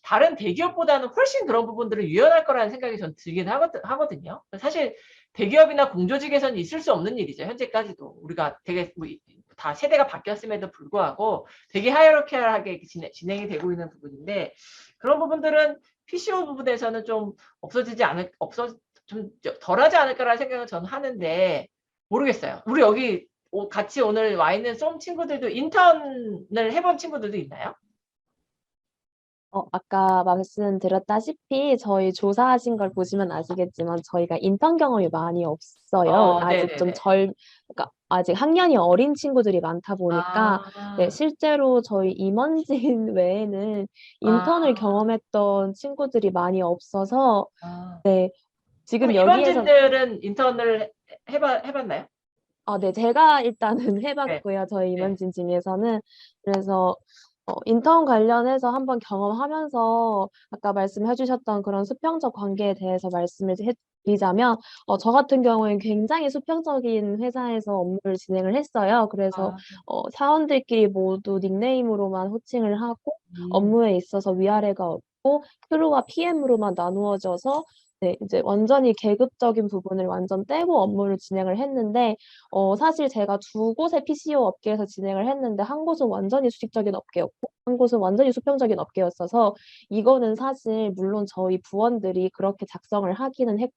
다른 대기업보다는 훨씬 그런 부분들을 유연할 거라는 생각이 전 들긴 하거든요. 사실 대기업이나 공조직에서는 있을 수 없는 일이죠. 현재까지도 우리가 되게 다 세대가 바뀌었음에도 불구하고 되게 하이어르키하게 진행이 되고 있는 부분인데, 그런 부분들은 PCO 부분에서는 좀 좀 덜하지 않을까라는 생각을 저는 하는데, 모르겠어요. 우리 여기 같이 오늘 와 있는 쏨 친구들도 인턴을 해본 친구들도 있나요? 아까 말씀드렸다시피 저희 조사하신 걸 보시면 아시겠지만 저희가 인턴 경험이 많이 없어요. 아직 좀 네네네. 그러니까 아직 학년이 어린 친구들이 많다 보니까 네, 아, 실제로 저희 임원진 외에는 인턴을 아, 경험했던 친구들이 많이 없어서 아. 네, 그럼 지금 여기에서 임원진들은 인턴을 해봤나요? 네, 제가 일단은 네, 해봤고요. 저희 네. 임원진 중에서는. 그래서 인턴 관련해서 한번 경험하면서 아까 말씀해주셨던 그런 수평적 관계에 대해서 말씀을 해드리자면, 저 같은 경우에는 굉장히 수평적인 회사에서 업무를 진행을 했어요. 그래서 아, 사원들끼리 모두 닉네임으로만 호칭을 하고 음, 업무에 있어서 위아래가 없고 크루와 PM으로만 나누어져서 네, 이제 완전히 계급적인 부분을 완전 떼고 업무를 진행을 했는데, 사실 제가 두 곳의 PCO 업계에서 진행을 했는데, 한 곳은 완전히 수직적인 업계였고, 한 곳은 완전히 수평적인 업계였어서, 이거는 사실, 물론 저희 부원들이 그렇게 작성을 하기는 했고,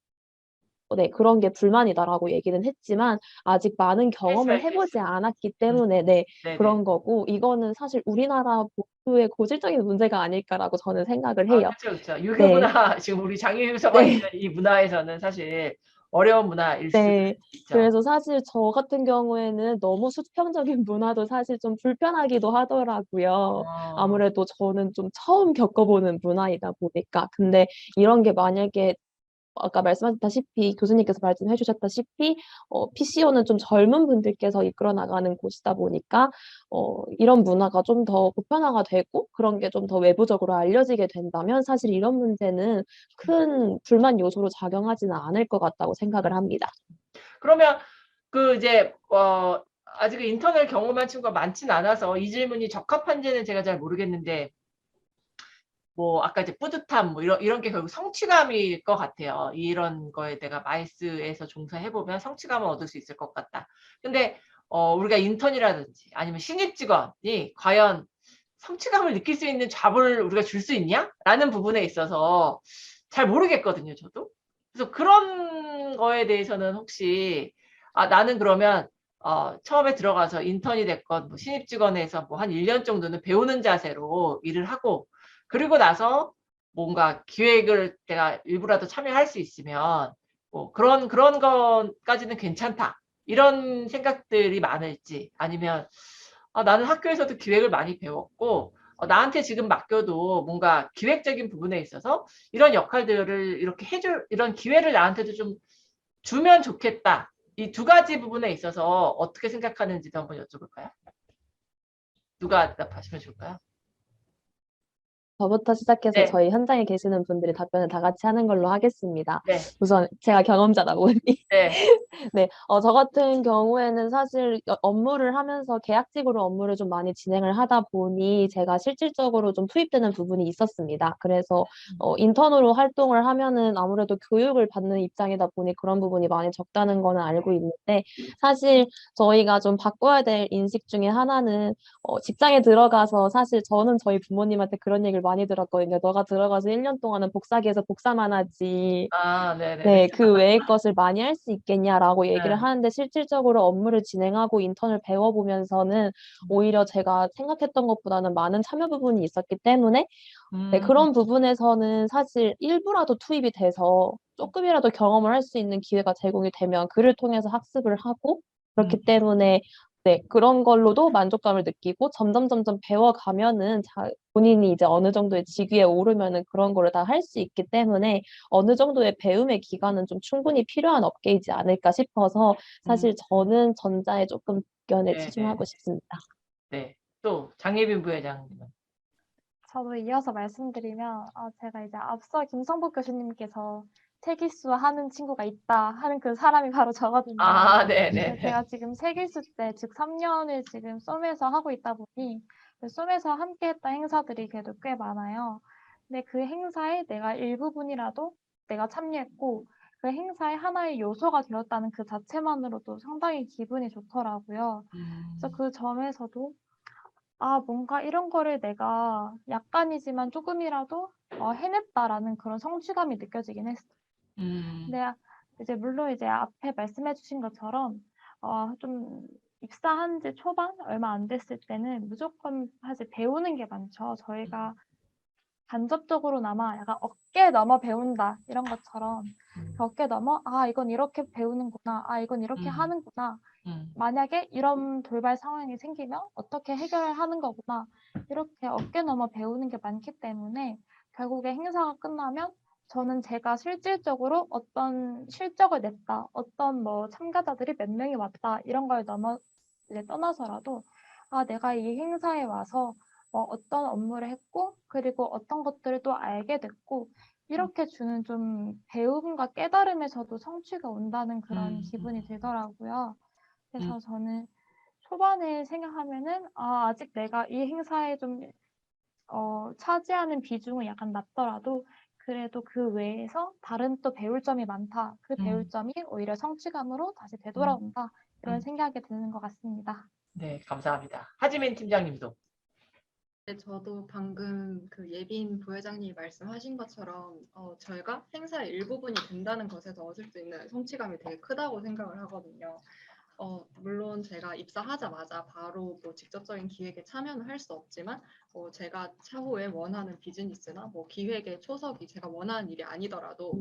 네, 그런 게 불만이다라고 얘기는 했지만, 아직 많은 케이스 경험을 바이 케이스. 해보지 않았기 음, 때문에, 네, 네네. 그런 거고, 이거는 사실 우리나라 복수의 고질적인 문제가 아닐까라고 저는 생각을 아, 해요. 그렇죠, 그렇죠. 유교 네, 문화, 지금 우리 장유유서가 있는 네. 이 문화에서는 사실 어려운 문화일 수 네. 있죠. 그래서 사실 저 같은 경우에는 너무 수평적인 문화도 사실 좀 불편하기도 하더라고요. 어, 아무래도 저는 좀 처음 겪어보는 문화이다 보니까. 근데 이런 게 만약에 아까 말씀하셨다시피 교수님께서 말씀해 주셨다시피 PCO는 좀 젊은 분들께서 이끌어 나가는 곳이다 보니까 이런 문화가 좀 더 보편화가 되고 그런 게 좀 더 외부적으로 알려지게 된다면 사실 이런 문제는 큰 불만 요소로 작용하지는 않을 것 같다고 생각을 합니다. 그러면 그 이제 아직 인턴을 경험한 친구가 많진 않아서 이 질문이 적합한지는 제가 잘 모르겠는데, 뭐 아까 이제 뿌듯함 뭐 이런 게 결국 성취감일 것 같아요. 이런 거에 내가 마이스에서 종사해 보면 성취감을 얻을 수 있을 것 같다. 근데 우리가 인턴이라든지 아니면 신입 직원이 과연 성취감을 느낄 수 있는 잡을 우리가 줄 수 있냐? 라는 부분에 있어서 잘 모르겠거든요, 저도. 그래서 그런 거에 대해서는 혹시 나는 그러면 처음에 들어가서 인턴이 됐건 뭐 신입 직원에서 뭐 한 1년 정도는 배우는 자세로 일을 하고 그리고 나서 뭔가 기획을 내가 일부라도 참여할 수 있으면 뭐 그런 것까지는 괜찮다. 이런 생각들이 많을지 아니면 나는 학교에서도 기획을 많이 배웠고 나한테 지금 맡겨도 뭔가 기획적인 부분에 있어서 이런 역할들을 이렇게 해줄 이런 기회를 나한테도 좀 주면 좋겠다. 이 두 가지 부분에 있어서 어떻게 생각하는지도 한번 여쭤볼까요? 누가 답하시면 좋을까요? 저부터 시작해서 네. 저희 현장에 계시는 분들이 답변을 다 같이 하는 걸로 하겠습니다. 네. 우선 제가 경험자다 보니. 네. 네, 저 같은 경우에는 사실 업무를 하면서 계약직으로 업무를 좀 많이 진행을 하다 보니 제가 실질적으로 좀 투입되는 부분이 있었습니다. 그래서 인턴으로 활동을 하면은 아무래도 교육을 받는 입장이다 보니 그런 부분이 많이 적다는 거는 알고 있는데 사실 저희가 좀 바꿔야 될 인식 중에 하나는 직장에 들어가서 사실 저는 저희 부모님한테 그런 얘기를 많이 들었거든요. 너가 들어가서 1년 동안은 복사기에서 복사만 하지. 네네네. 네, 그 외의 것을 많이 할 수 있겠냐라고 얘기를 네. 하는데 실질적으로 업무를 진행하고 인턴을 배워보면서는 오히려 제가 생각했던 것보다는 많은 참여 부분이 있었기 때문에 네, 그런 부분에서는 사실 일부라도 투입이 돼서 조금이라도 경험을 할 수 있는 기회가 제공이 되면 그를 통해서 학습을 하고 그렇기 때문에 네, 그런 걸로도 만족감을 느끼고 점점 배워가면은 본인이 이제 어느 정도의 직위에 오르면은 그런 거를 다 할 수 있기 때문에 어느 정도의 배움의 기간은 좀 충분히 필요한 업계이지 않을까 싶어서 사실 저는 전자에 조금 의견을 네, 치중하고 싶습니다. 네. 또 장예빈 부회장님은. 저도 이어서 말씀드리면 제가 이제 앞서 김성복 교수님께서 세기수 하는 친구가 있다 하는 그 사람이 바로 저거든요. 네네. 제가 지금 세기수 때 즉 3년을 지금 쏨에서 하고 있다 보니 쏨에서 함께 했던 행사들이 그래도 꽤 많아요. 근데 그 행사에 내가 일부분이라도 내가 참여했고 그 행사의 하나의 요소가 되었다는 그 자체만으로도 상당히 기분이 좋더라고요. 그래서 그 점에서도 뭔가 이런 거를 내가 약간이지만 조금이라도 해냈다라는 그런 성취감이 느껴지긴 했어요. 근데 이제 물론 이제 앞에 말씀해 주신 것처럼 좀 입사한 지 초반 얼마 안 됐을 때는 무조건 사실 배우는 게 많죠. 저희가 간접적으로나마 약간 어깨 넘어 배운다 이런 것처럼 어깨 넘어 이건 이렇게 배우는구나, 이건 이렇게 하는구나. 만약에 이런 돌발 상황이 생기면 어떻게 해결하는 거구나. 이렇게 어깨 넘어 배우는 게 많기 때문에 결국에 행사가 끝나면 저는 제가 실질적으로 어떤 실적을 냈다, 어떤 뭐 참가자들이 몇 명이 왔다 이런 걸 이제 떠나서라도 내가 이 행사에 와서 어떤 업무를 했고 그리고 어떤 것들을 또 알게 됐고 이렇게 주는 좀 배움과 깨달음에서도 성취가 온다는 그런 기분이 들더라고요. 그래서 저는 초반에 생각하면은 아직 내가 이 행사에 좀 차지하는 비중은 약간 낮더라도 그래도 그 외에서 다른 또 배울 점이 많다. 그 배울 점이 오히려 성취감으로 다시 되돌아온다. 이런 생각이 드는 것 같습니다. 네, 감사합니다. 하지민 팀장님도. 네, 저도 방금 그 예빈 부회장님이 말씀하신 것처럼 저희가 행사의 일부분이 된다는 것에서 얻을 수 있는 성취감이 되게 크다고 생각을 하거든요. 물론 제가 입사하자마자 바로 뭐 직접적인 기획에 참여는 할 수 없지만 제가 차후에 원하는 비즈니스나 뭐 기획의 초석이 제가 원하는 일이 아니더라도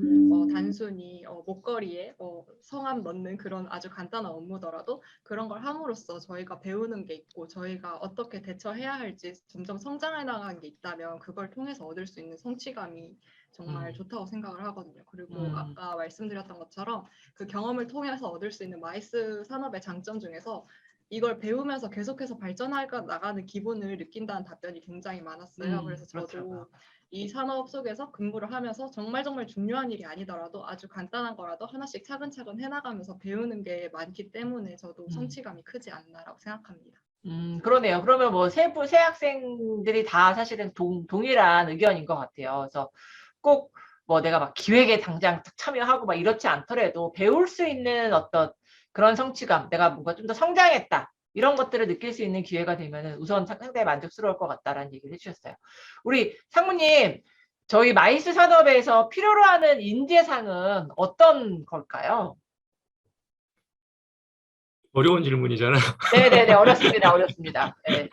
단순히 목걸이에 성함 넣는 그런 아주 간단한 업무더라도 그런 걸 함으로써 저희가 배우는 게 있고 저희가 어떻게 대처해야 할지 점점 성장해 나가는 게 있다면 그걸 통해서 얻을 수 있는 성취감이 정말 좋다고 생각을 하거든요. 그리고 아까 말씀드렸던 것처럼 그 경험을 통해서 얻을 수 있는 마이스 산업의 장점 중에서 이걸 배우면서 계속해서 발전해 나가는 기분을 느낀다는 답변이 굉장히 많았어요. 그래서 저도 그렇더라고요. 이 산업 속에서 근무를 하면서 정말 중요한 일이 아니더라도 아주 간단한 거라도 하나씩 차근차근 해나가면서 배우는 게 많기 때문에 저도 성취감이 크지 않나라고 생각합니다. 그러네요. 그러면 뭐 새 학생들이 다 사실은 동일한 의견인 것 같아요. 그래서 꼭 뭐 내가 막 기획에 당장 참여하고 막 이렇지 않더라도 배울 수 있는 어떤 그런 성취감, 내가 뭔가 좀 더 성장했다. 이런 것들을 느낄 수 있는 기회가 되면 우선 상당히 만족스러울 것 같다라는 얘기를 해주셨어요. 우리 상무님, 저희 마이스 산업에서 필요로 하는 인재상은 어떤 걸까요? 어려운 질문이잖아요. 네네네, 어렵습니다. 어렵습니다. 네.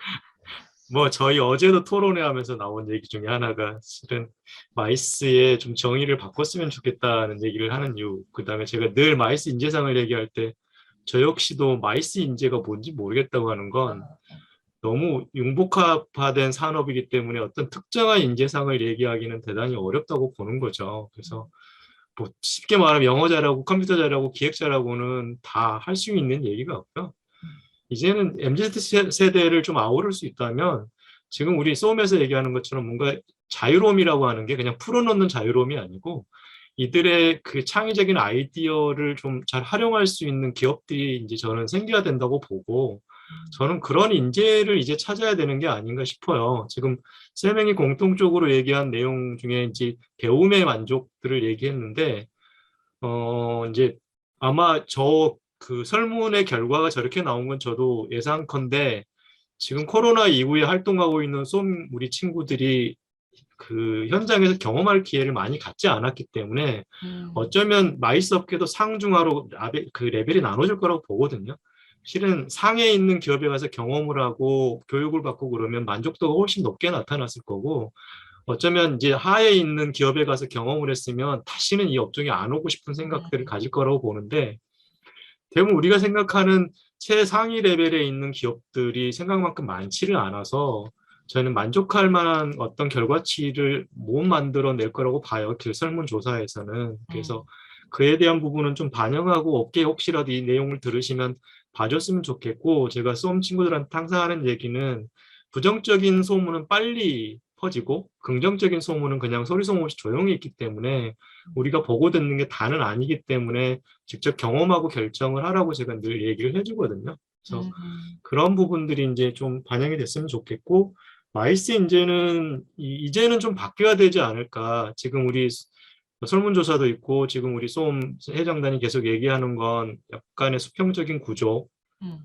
뭐 저희 어제도 토론회 하면서 나온 얘기 중에 하나가 실은 마이스의 좀 정의를 바꿨으면 좋겠다는 얘기를 하는 이유, 그다음에 제가 늘 마이스 인재상을 얘기할 때 저 역시도 마이스 인재가 뭔지 모르겠다고 하는 건 너무 융복합화된 산업이기 때문에 어떤 특정한 인재상을 얘기하기는 대단히 어렵다고 보는 거죠. 그래서 뭐 쉽게 말하면 영어 잘하고 컴퓨터 잘하고 기획 잘하고는 다 할 수 있는 얘기가 없고요. 이제는 MZ 세대를 좀 아우를 수 있다면 지금 우리 소음에서 얘기하는 것처럼 뭔가 자유로움이라고 하는 게 그냥 풀어놓는 자유로움이 아니고 이들의 그 창의적인 아이디어를 좀 잘 활용할 수 있는 기업들이 이제 저는 생겨야 된다고 보고 저는 그런 인재를 이제 찾아야 되는 게 아닌가 싶어요. 지금 세 명이 공통적으로 얘기한 내용 중에 이제 배움의 만족들을 얘기했는데 이제 아마 저 그 설문의 결과가 저렇게 나온 건 저도 예상컨대 지금 코로나 이후에 활동하고 있는 우리 친구들이 그 현장에서 경험할 기회를 많이 갖지 않았기 때문에 어쩌면 마이스 업계도 상중하로 그 레벨이 나눠질 거라고 보거든요. 실은 상에 있는 기업에 가서 경험을 하고 교육을 받고 그러면 만족도가 훨씬 높게 나타났을 거고 어쩌면 이제 하에 있는 기업에 가서 경험을 했으면 다시는 이 업종에 안 오고 싶은 생각들을 가질 거라고 보는데 대부분 우리가 생각하는 최상위 레벨에 있는 기업들이 생각만큼 많지를 않아서 저는 만족할 만한 어떤 결과치를 못 만들어낼 거라고 봐요. 그 설문조사에서는. 그래서 그에 대한 부분은 좀 반영하고 업계에 혹시라도 이 내용을 들으시면 봐줬으면 좋겠고 제가 쏘음 친구들한테 항상 하는 얘기는 부정적인 소문은 빨리 퍼지고 긍정적인 소문은 그냥 소리소문 없이 조용히 있기 때문에 우리가 보고 듣는 게 다는 아니기 때문에 직접 경험하고 결정을 하라고 제가 늘 얘기를 해주거든요. 그래서 그런 부분들이 이제 좀 반영이 됐으면 좋겠고 마이스 이제는 좀 바뀌어야 되지 않을까. 지금 우리 설문조사도 있고 지금 우리 쏘음 회장단이 계속 얘기하는 건 약간의 수평적인 구조,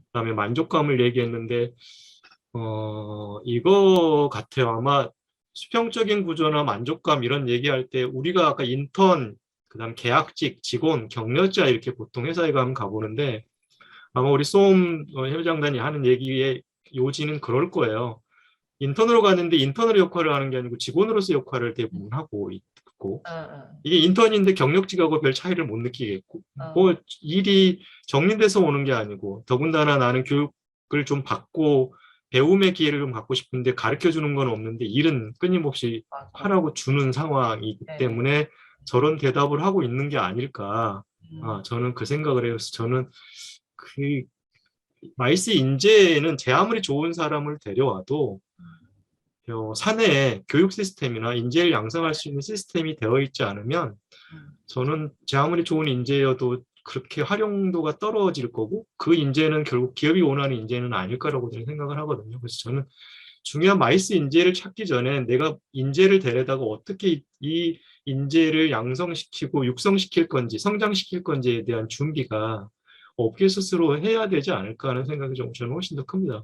그다음에 만족감을 얘기했는데 이거 같아요. 아마 수평적인 구조나 만족감 이런 얘기할 때 우리가 아까 인턴, 그다음 계약직, 직원, 경력자 이렇게 보통 회사에 가면 가보는데 아마 우리 쏘음 회장단이 하는 얘기의 요지는 그럴 거예요. 인턴으로 갔는데 인턴으로 역할을 하는 게 아니고 직원으로서 역할을 대부분 하고 있고 이게 인턴인데 경력직하고 별 차이를 못 느끼겠고 뭐 일이 정리돼서 오는 게 아니고 더군다나 나는 교육을 좀 받고 배움의 기회를 좀 갖고 싶은데 가르쳐 주는 건 없는데 일은 끊임없이 하라고 주는 상황이기 때문에 저런 대답을 하고 있는 게 아닐까. 저는 그 생각을 해요. 그래서 저는 그 마이스 인재는 제 아무리 좋은 사람을 데려와도 사내에 교육 시스템이나 인재를 양성할 수 있는 시스템이 되어 있지 않으면 저는 제 아무리 좋은 인재여도 그렇게 활용도가 떨어질 거고 그 인재는 결국 기업이 원하는 인재는 아닐 거라고 저는 생각을 하거든요. 그래서 저는 중요한 마이스 인재를 찾기 전에 내가 인재를 데려다가 어떻게 이 인재를 양성시키고 육성시킬 건지 성장시킬 건지에 대한 준비가 업계 스스로 해야 되지 않을까 하는 생각이 좀 저는 훨씬 더 큽니다.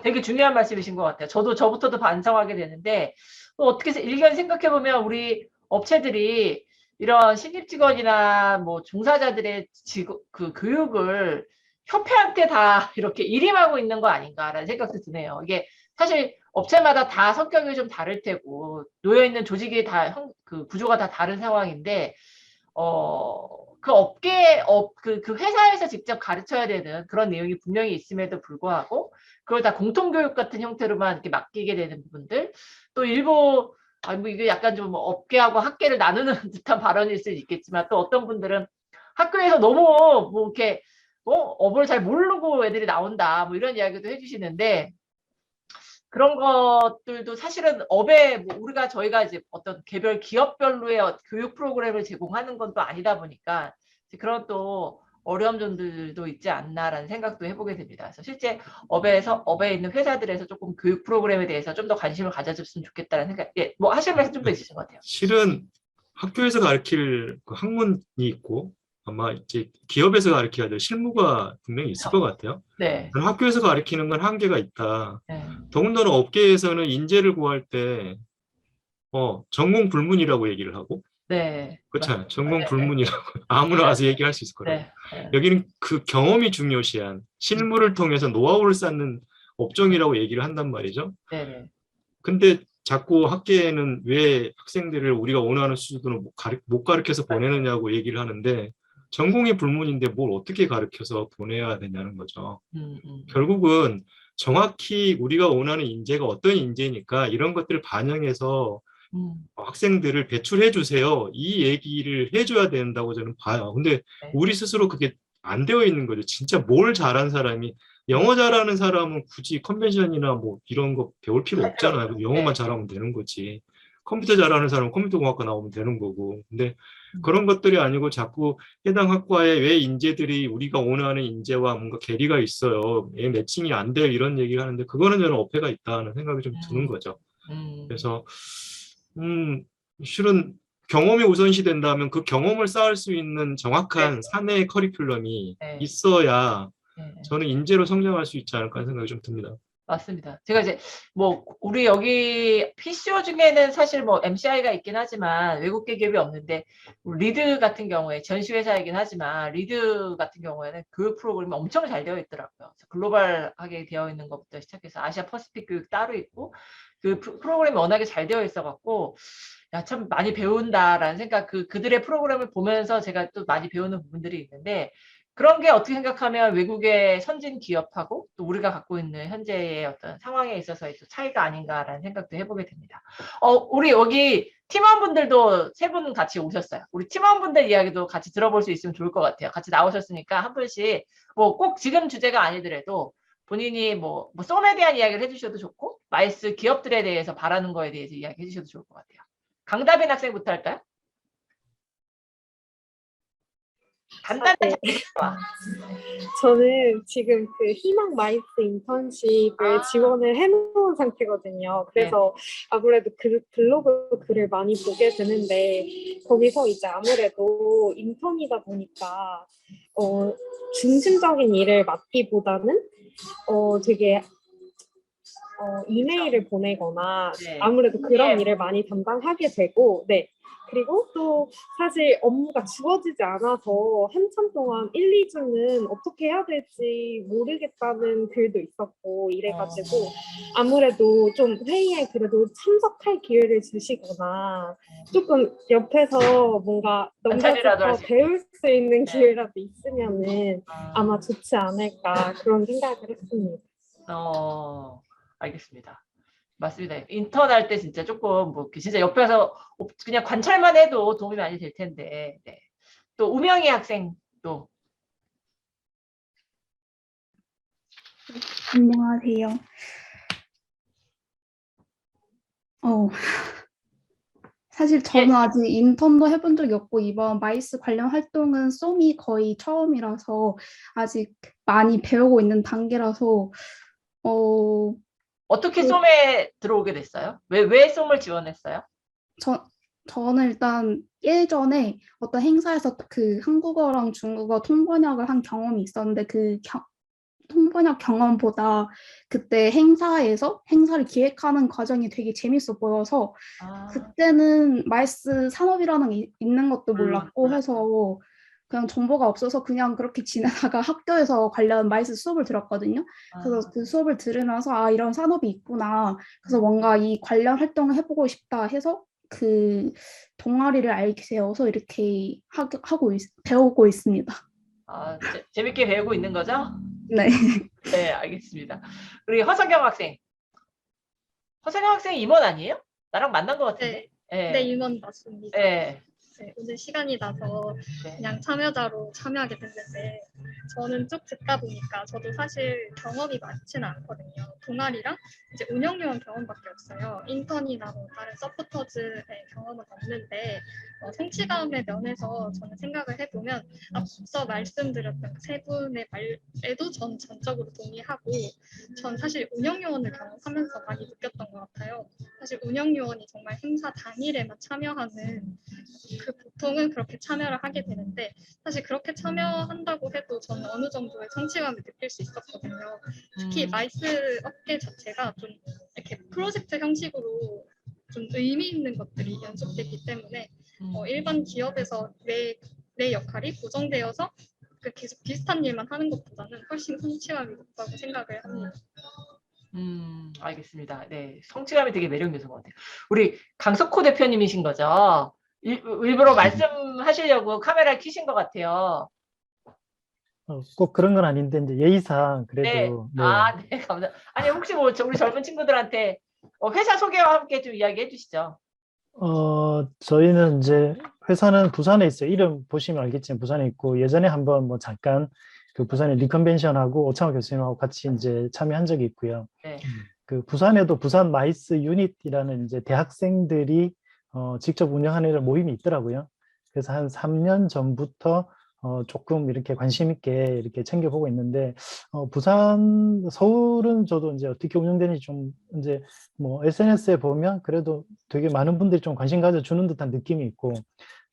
되게 중요한 말씀이신 것 같아요. 저부터도 반성하게 되는데 어떻게 일견 생각해보면 우리 업체들이 이런 신입 직원이나 뭐 종사자들의 그 교육을 협회한테 다 이렇게 일임하고 있는 거 아닌가라는 생각도 드네요. 이게 사실 업체마다 다 성격이 좀 다를 테고 놓여있는 조직이 그 구조가 다 다른 상황인데 그 회사에서 직접 가르쳐야 되는 그런 내용이 분명히 있음에도 불구하고 그걸 다 공통교육 같은 형태로만 이렇게 맡기게 되는 부분들 또 일부 뭐 이게 약간 좀 업계하고 학계를 나누는 듯한 발언일 수도 있겠지만 또 어떤 분들은 학교에서 너무 뭐 이렇게 업을 잘 모르고 애들이 나온다 뭐 이런 이야기도 해주시는데 그런 것들도 사실은 업에 저희가 이제 어떤 개별 기업별로의 교육 프로그램을 제공하는 건 또 아니다 보니까 그런 또 어려운 점들도 있지 않나라는 생각도 해보게 됩니다. 그래서 실제 업에 있는 회사들에서 조금 교육 프로그램에 대해서 좀 더 관심을 가져줬으면 좋겠다는 생각. 뭐 하실 말씀 좀 더 있으신 것 같아요. 실은 학교에서 가르칠 그 학문이 있고 아마 이제 기업에서 가르쳐야 될 실무가 분명히 있을 것 같아요. 네. 학교에서 가르치는 건 한계가 있다. 네. 더군다나 업계에서는 인재를 구할 때 전공 불문이라고 얘기를 하고, 네. 그렇잖아요. 전공 네. 네. 불문이라고 아무나 와서 얘기할 수 있을 거라고. 네. 네. 여기는 그 경험이 중요시한 실무를 통해서 노하우를 쌓는 업종이라고 얘기를 한단 말이죠. 네. 네. 근데 자꾸 학계에는 왜 학생들을 우리가 원하는 수준으로 못 가르쳐서 보내느냐고 얘기를 하는데, 전공이 불문인데 뭘 어떻게 가르쳐서 보내야 되냐는 거죠. 결국은 정확히 우리가 원하는 인재가 어떤 인재니까 이런 것들을 반영해서 학생들을 배출해 주세요. 이 얘기를 해줘야 된다고 저는 봐요. 근데 네. 우리 스스로 그게 안 되어 있는 거죠. 진짜 뭘 잘한 사람이, 영어 잘하는 사람은 굳이 컨벤션이나 뭐 이런 거 배울 필요 없잖아요. 영어만 잘하면 되는 거지. 컴퓨터 잘하는 사람은 컴퓨터공학과 나오면 되는 거고. 근데 그런 것들이 아니고 자꾸 해당 학과에 왜 인재들이 우리가 원하는 인재와 뭔가 괴리가 있어요. 왜 매칭이 안 돼요. 이런 얘기를 하는데 그거는 저는 어폐가 있다는 생각이 좀 드는 거죠. 그래서 실은 경험이 우선시 된다면 그 경험을 쌓을 수 있는 정확한 사내 커리큘럼이 네. 있어야 네. 저는 인재로 성장할 수 있지 않을까 하는 생각이 좀 듭니다. 맞습니다. 제가 이제 뭐 우리 여기 PCO 중에는 사실 뭐 MCI가 있긴 하지만 외국계 기업이 없는데, 리드 같은 경우에 전시회사이긴 하지만 리드 같은 경우에는 그 프로그램이 엄청 잘 되어 있더라고요. 글로벌하게 되어 있는 것부터 시작해서 아시아 퍼시픽 교육 따로 있고, 그 프로그램이 워낙에 잘 되어 있어 갖고 야, 참 많이 배운다라는 생각, 그들의 프로그램을 보면서 제가 또 많이 배우는 부분들이 있는데, 그런 게 어떻게 생각하면 외국의 선진 기업하고 또 우리가 갖고 있는 현재의 어떤 상황에 있어서의 또 차이가 아닌가라는 생각도 해보게 됩니다. 우리 여기 팀원분들도 세 분 같이 오셨어요. 우리 팀원분들 이야기도 같이 들어볼 수 있으면 좋을 것 같아요. 같이 나오셨으니까 한 분씩 뭐 꼭 지금 주제가 아니더라도 본인이 뭐 쏨에 대한 이야기를 해주셔도 좋고, 마이스 기업들에 대해서 바라는 거에 대해서 이야기해 주셔도 좋을 것 같아요. 강다빈 학생부터 할까요? 간단한 네. 자기소개와. 저는 지금 그 희망 마이스 인턴십을 지원을 해놓은 상태거든요. 그래서 아무래도 블로그 글을 많이 보게 되는데, 거기서 이제 아무래도 인턴이다 보니까 중심적인 일을 맡기보다는 되게 이메일을 보내거나 네. 아무래도 그런 일을 많이 담당하게 되고, 네. 그리고 또 사실 업무가 주어지지 않아서 한참 동안 1, 2주는 어떻게 해야 될지 모르겠다는 글도 있었고, 이래가지고 아무래도 좀 회의에 그래도 참석할 기회를 주시거나 조금 옆에서 뭔가 넘겨서 배울 수 있는 기회라도 있으면은 아마 좋지 않을까 그런 생각을 했습니다. 알겠습니다. 맞습니다. 인턴 할 때 진짜 조금 뭐 진짜 옆에서 그냥 관찰만 해도 도움이 많이 될 텐데. 네. 또 우명희 학생도. 안녕하세요. 사실 저는 아직 인턴도 해본 적이 없고 이번 마이스 관련 활동은 쏨이 거의 처음이라서 아직 많이 배우고 있는 단계라서 어떻게 쏨에 들어오게 됐어요? 왜 쏨을 지원했어요? 저는 일단 예전에 어떤 행사에서 그 한국어랑 중국어 통번역을 한 경험이 있었는데 그 통번역 경험보다 그때 행사에서 행사를 기획하는 과정이 되게 재밌어 보여서 그때는 마이스 산업이라는 게 있는 것도 몰랐고 해서 그냥 정보가 없어서 그냥 그렇게 지내다가 학교에서 관련 마이스 수업을 들었거든요. 그래서 그 수업을 들으면서 이런 산업이 있구나. 그래서 뭔가 이 관련 활동을 해보고 싶다 해서 그 동아리를 알게 되어서 이렇게 배우고 있습니다. 재밌게 배우고 있는 거죠? 네. 네, 알겠습니다. 그리고 허석영 학생. 허석영 학생 임원 아니에요? 나랑 만난 것 같은데? 네, 임원 맞습니다. 네. 네, 오늘 시간이 나서 그냥 참여자로 참여하게 됐는데, 저는 쭉 듣다 보니까 저도 사실 경험이 많지는 않거든요. 동아리랑 이제 운영요원 경험밖에 없어요. 인턴이나 뭐 다른 서포터즈의 경험은 없는데, 성취감의 면에서 저는 생각을 해보면 앞서 말씀드렸던 세 분의 말에도 전 전적으로 동의하고, 전 사실 운영요원을 경험하면서 많이 느꼈던 것 것 같아요. 사실 운영요원이 정말 행사 당일에만 참여하는 그 보통은 그렇게 참여를 하게 되는데 사실 그렇게 참여한다고 해도 저는 어느 정도의 성취감을 느낄 수 있었거든요. 특히 마이스 업계 자체가 좀 이렇게 프로젝트 형식으로 좀 의미 있는 것들이 연속되기 때문에 일반 기업에서 내 역할이 고정되어서 계속 비슷한 일만 하는 것보다는 훨씬 성취감이 높다고 생각을 합니다. 알겠습니다. 네, 성취감이 되게 매력 있는 것 같아요. 우리 강석호 대표님이신 거죠? 일부러 말씀하시려고 카메라 켜신 것 같아요. 꼭 그런 건 아닌데 이제 예의상 네. 그래도 네. 네, 감사합니다. 아니 혹시 뭐 우리 젊은 친구들한테 회사 소개와 함께 좀 이야기해 주시죠. 저희는 이제 회사는 부산에 있어요. 이름 보시면 알겠지만 부산에 있고 예전에 한번 뭐 잠깐 그 부산에 리컨벤션하고 오창호 교수님하고 같이 이제 참여한 적이 있고요. 네. 그 부산에도 부산 마이스 유닛이라는 이제 대학생들이 직접 운영하는 모임이 있더라고요. 그래서 한 3년 전부터 조금 이렇게 관심 있게 이렇게 챙겨보고 있는데, 서울은 저도 이제 어떻게 운영되는지 좀 이제 뭐 SNS에 보면 그래도 되게 많은 분들이 좀 관심 가져주는 듯한 느낌이 있고,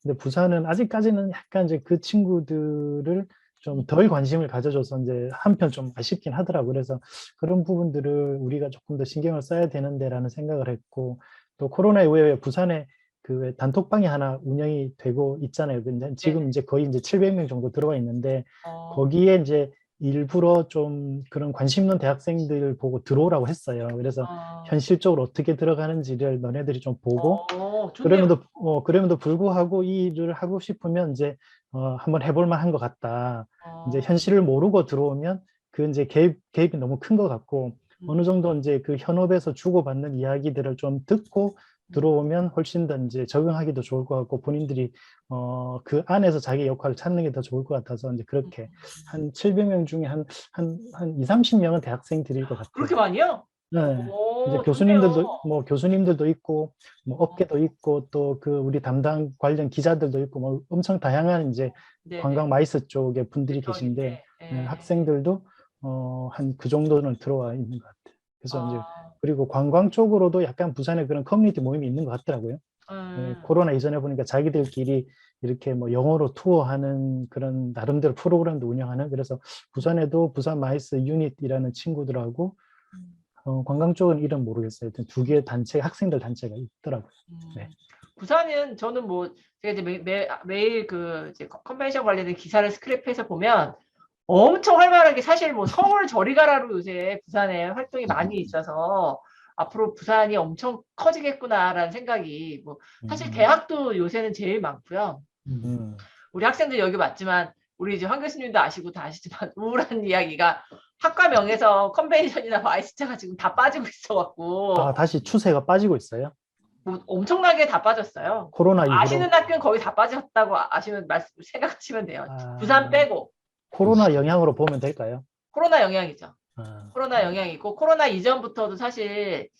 근데 부산은 아직까지는 약간 이제 그 친구들을 좀 덜 관심을 가져줘서 이제 한편 좀 아쉽긴 하더라고요. 그래서 그런 부분들을 우리가 조금 더 신경을 써야 되는데라는 생각을 했고, 또 코로나 이후에 부산에 그 단톡방이 하나 운영이 되고 있잖아요. 근데 지금 이제 거의 이제 700명 정도 들어와 있는데 거기에 이제 일부러 좀 그런 관심 있는 대학생들 보고 들어오라고 했어요. 그래서 현실적으로 어떻게 들어가는지를 너네들이 좀 보고 그럼에도 불구하고 이 일을 하고 싶으면 이제 한번 해볼 만한 것 같다. 이제 현실을 모르고 들어오면 그 이제 개입이 너무 큰 것 같고 어느 정도 이제 그 현업에서 주고받는 이야기들을 좀 듣고 들어오면 훨씬 더 이제 적응하기도 좋을 것 같고 본인들이 그 안에서 자기 역할을 찾는 게 더 좋을 것 같아서 이제 그렇게 한 700명 중에 한 20-30명은 대학생들일 것 같아요. 그렇게 많이요? 네. 이제 교수님들도 있고 뭐 업계도 있고 또 그 우리 담당 관련 기자들도 있고 뭐 엄청 다양한 이제 관광 마이스 쪽에 분들이 계신데 학생들도 한 그 정도는 들어와 있는 것 같아요. 그래서 이제 그리고 관광 쪽으로도 약간 부산에 그런 커뮤니티 모임이 있는 것 같더라고요. 코로나 이전에 보니까 자기들끼리 이렇게 뭐 영어로 투어하는 그런 나름대로 프로그램도 운영하는 그래서 부산에도 부산 마이스 유닛이라는 친구들하고 관광 쪽은 이름 모르겠어요. 두 개의 단체 학생들 단체가 있더라고요. 네. 부산은 저는 뭐 제가 이제 매일 그 이제 컨벤션 관련된 기사를 스크랩해서 보면 엄청 활발하게 사실 뭐 서울 저리 가라로 요새 부산에 활동이 많이 있어서 앞으로 부산이 엄청 커지겠구나라는 생각이 뭐 사실 대학도 요새는 제일 많고요. 우리 학생들 여기 왔지만 우리 이제 황 교수님도 아시고 다 아시지만 우울한 이야기가 학과명에서 컨벤션이나 마이스차가 지금 다 빠지고 있어갖고 다시 추세가 빠지고 있어요? 뭐 엄청나게 다 빠졌어요. 코로나 이후로 아시는 학교는 거의 다 빠졌다고 생각하시면 돼요. 부산 빼고. 코로나 영향으로 보면 될까요? 코로나 영향이죠. 코로나 영향이고 코로나 이전부터도 사실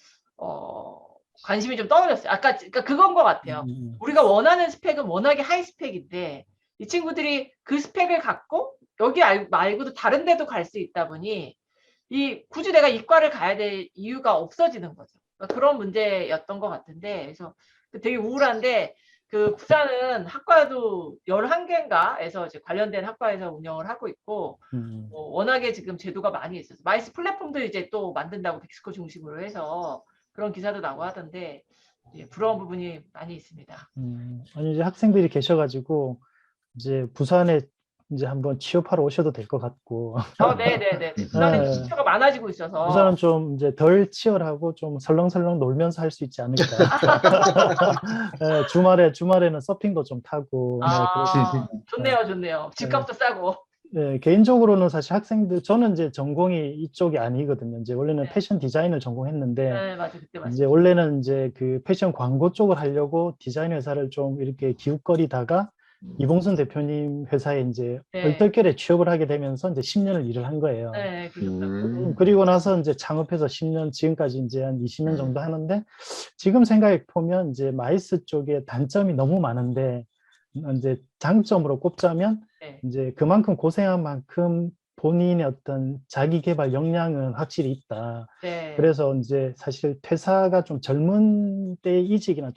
관심이 좀 떨어졌어요. 그러니까 그건 것 같아요. 우리가 원하는 스펙은 워낙에 하이 스펙인데 이 친구들이 그 스펙을 갖고 여기 말고도 다른 데도 갈 수 있다 보니 굳이 내가 이과를 가야 될 이유가 없어지는 거죠. 그러니까 그런 문제였던 것 같은데 그래서 되게 우울한데 그 부산은 학과도 11개인가에서 이제 관련된 학과에서 운영을 하고 있고 워낙에 지금 제도가 많이 있어서 마이스 플랫폼도 이제 또 만든다고 멕시코 중심으로 해서 그런 기사도 나오고 하던데 부러운 부분이 많이 있습니다. 아니 이제 학생들이 계셔가지고 이제 부산에 이제 한번 취업하러 오셔도 될 것 같고. 네네네. 부산은 취업가 많아지고 있어서. 부산은 좀 이제 덜 치열하고 좀 설렁설렁 놀면서 할 수 있지 않을까. 네, 주말에는 서핑도 좀 타고. 좋네요. 집값도 싸고. 네, 개인적으로는 사실 학생들 저는 이제 전공이 이쪽이 아니거든요. 이제 원래는 패션 디자인을 전공했는데, 네, 맞아, 그때 이제 원래는 이제 그 패션 광고 쪽을 하려고 디자인 회사를 좀 이렇게 기웃거리다가. 이봉순 대표님 회사에 이제 얼떨결에 취업을 하게 되면서 이제 10년을 일을 한 거예요. 네, 그리고 나서 이제 창업해서 10년, 지금까지 이제 한 20년 정도 하는데, 지금 생각해 보면 이제 마이스 쪽에 단점이 너무 많은데, 이제 장점으로 꼽자면, 이제 그만큼 고생한 만큼 본인의 어떤 자기 개발 역량은 확실히 있다. 네. 그래서 이제 사실 퇴사가 좀 젊은 때 이직이나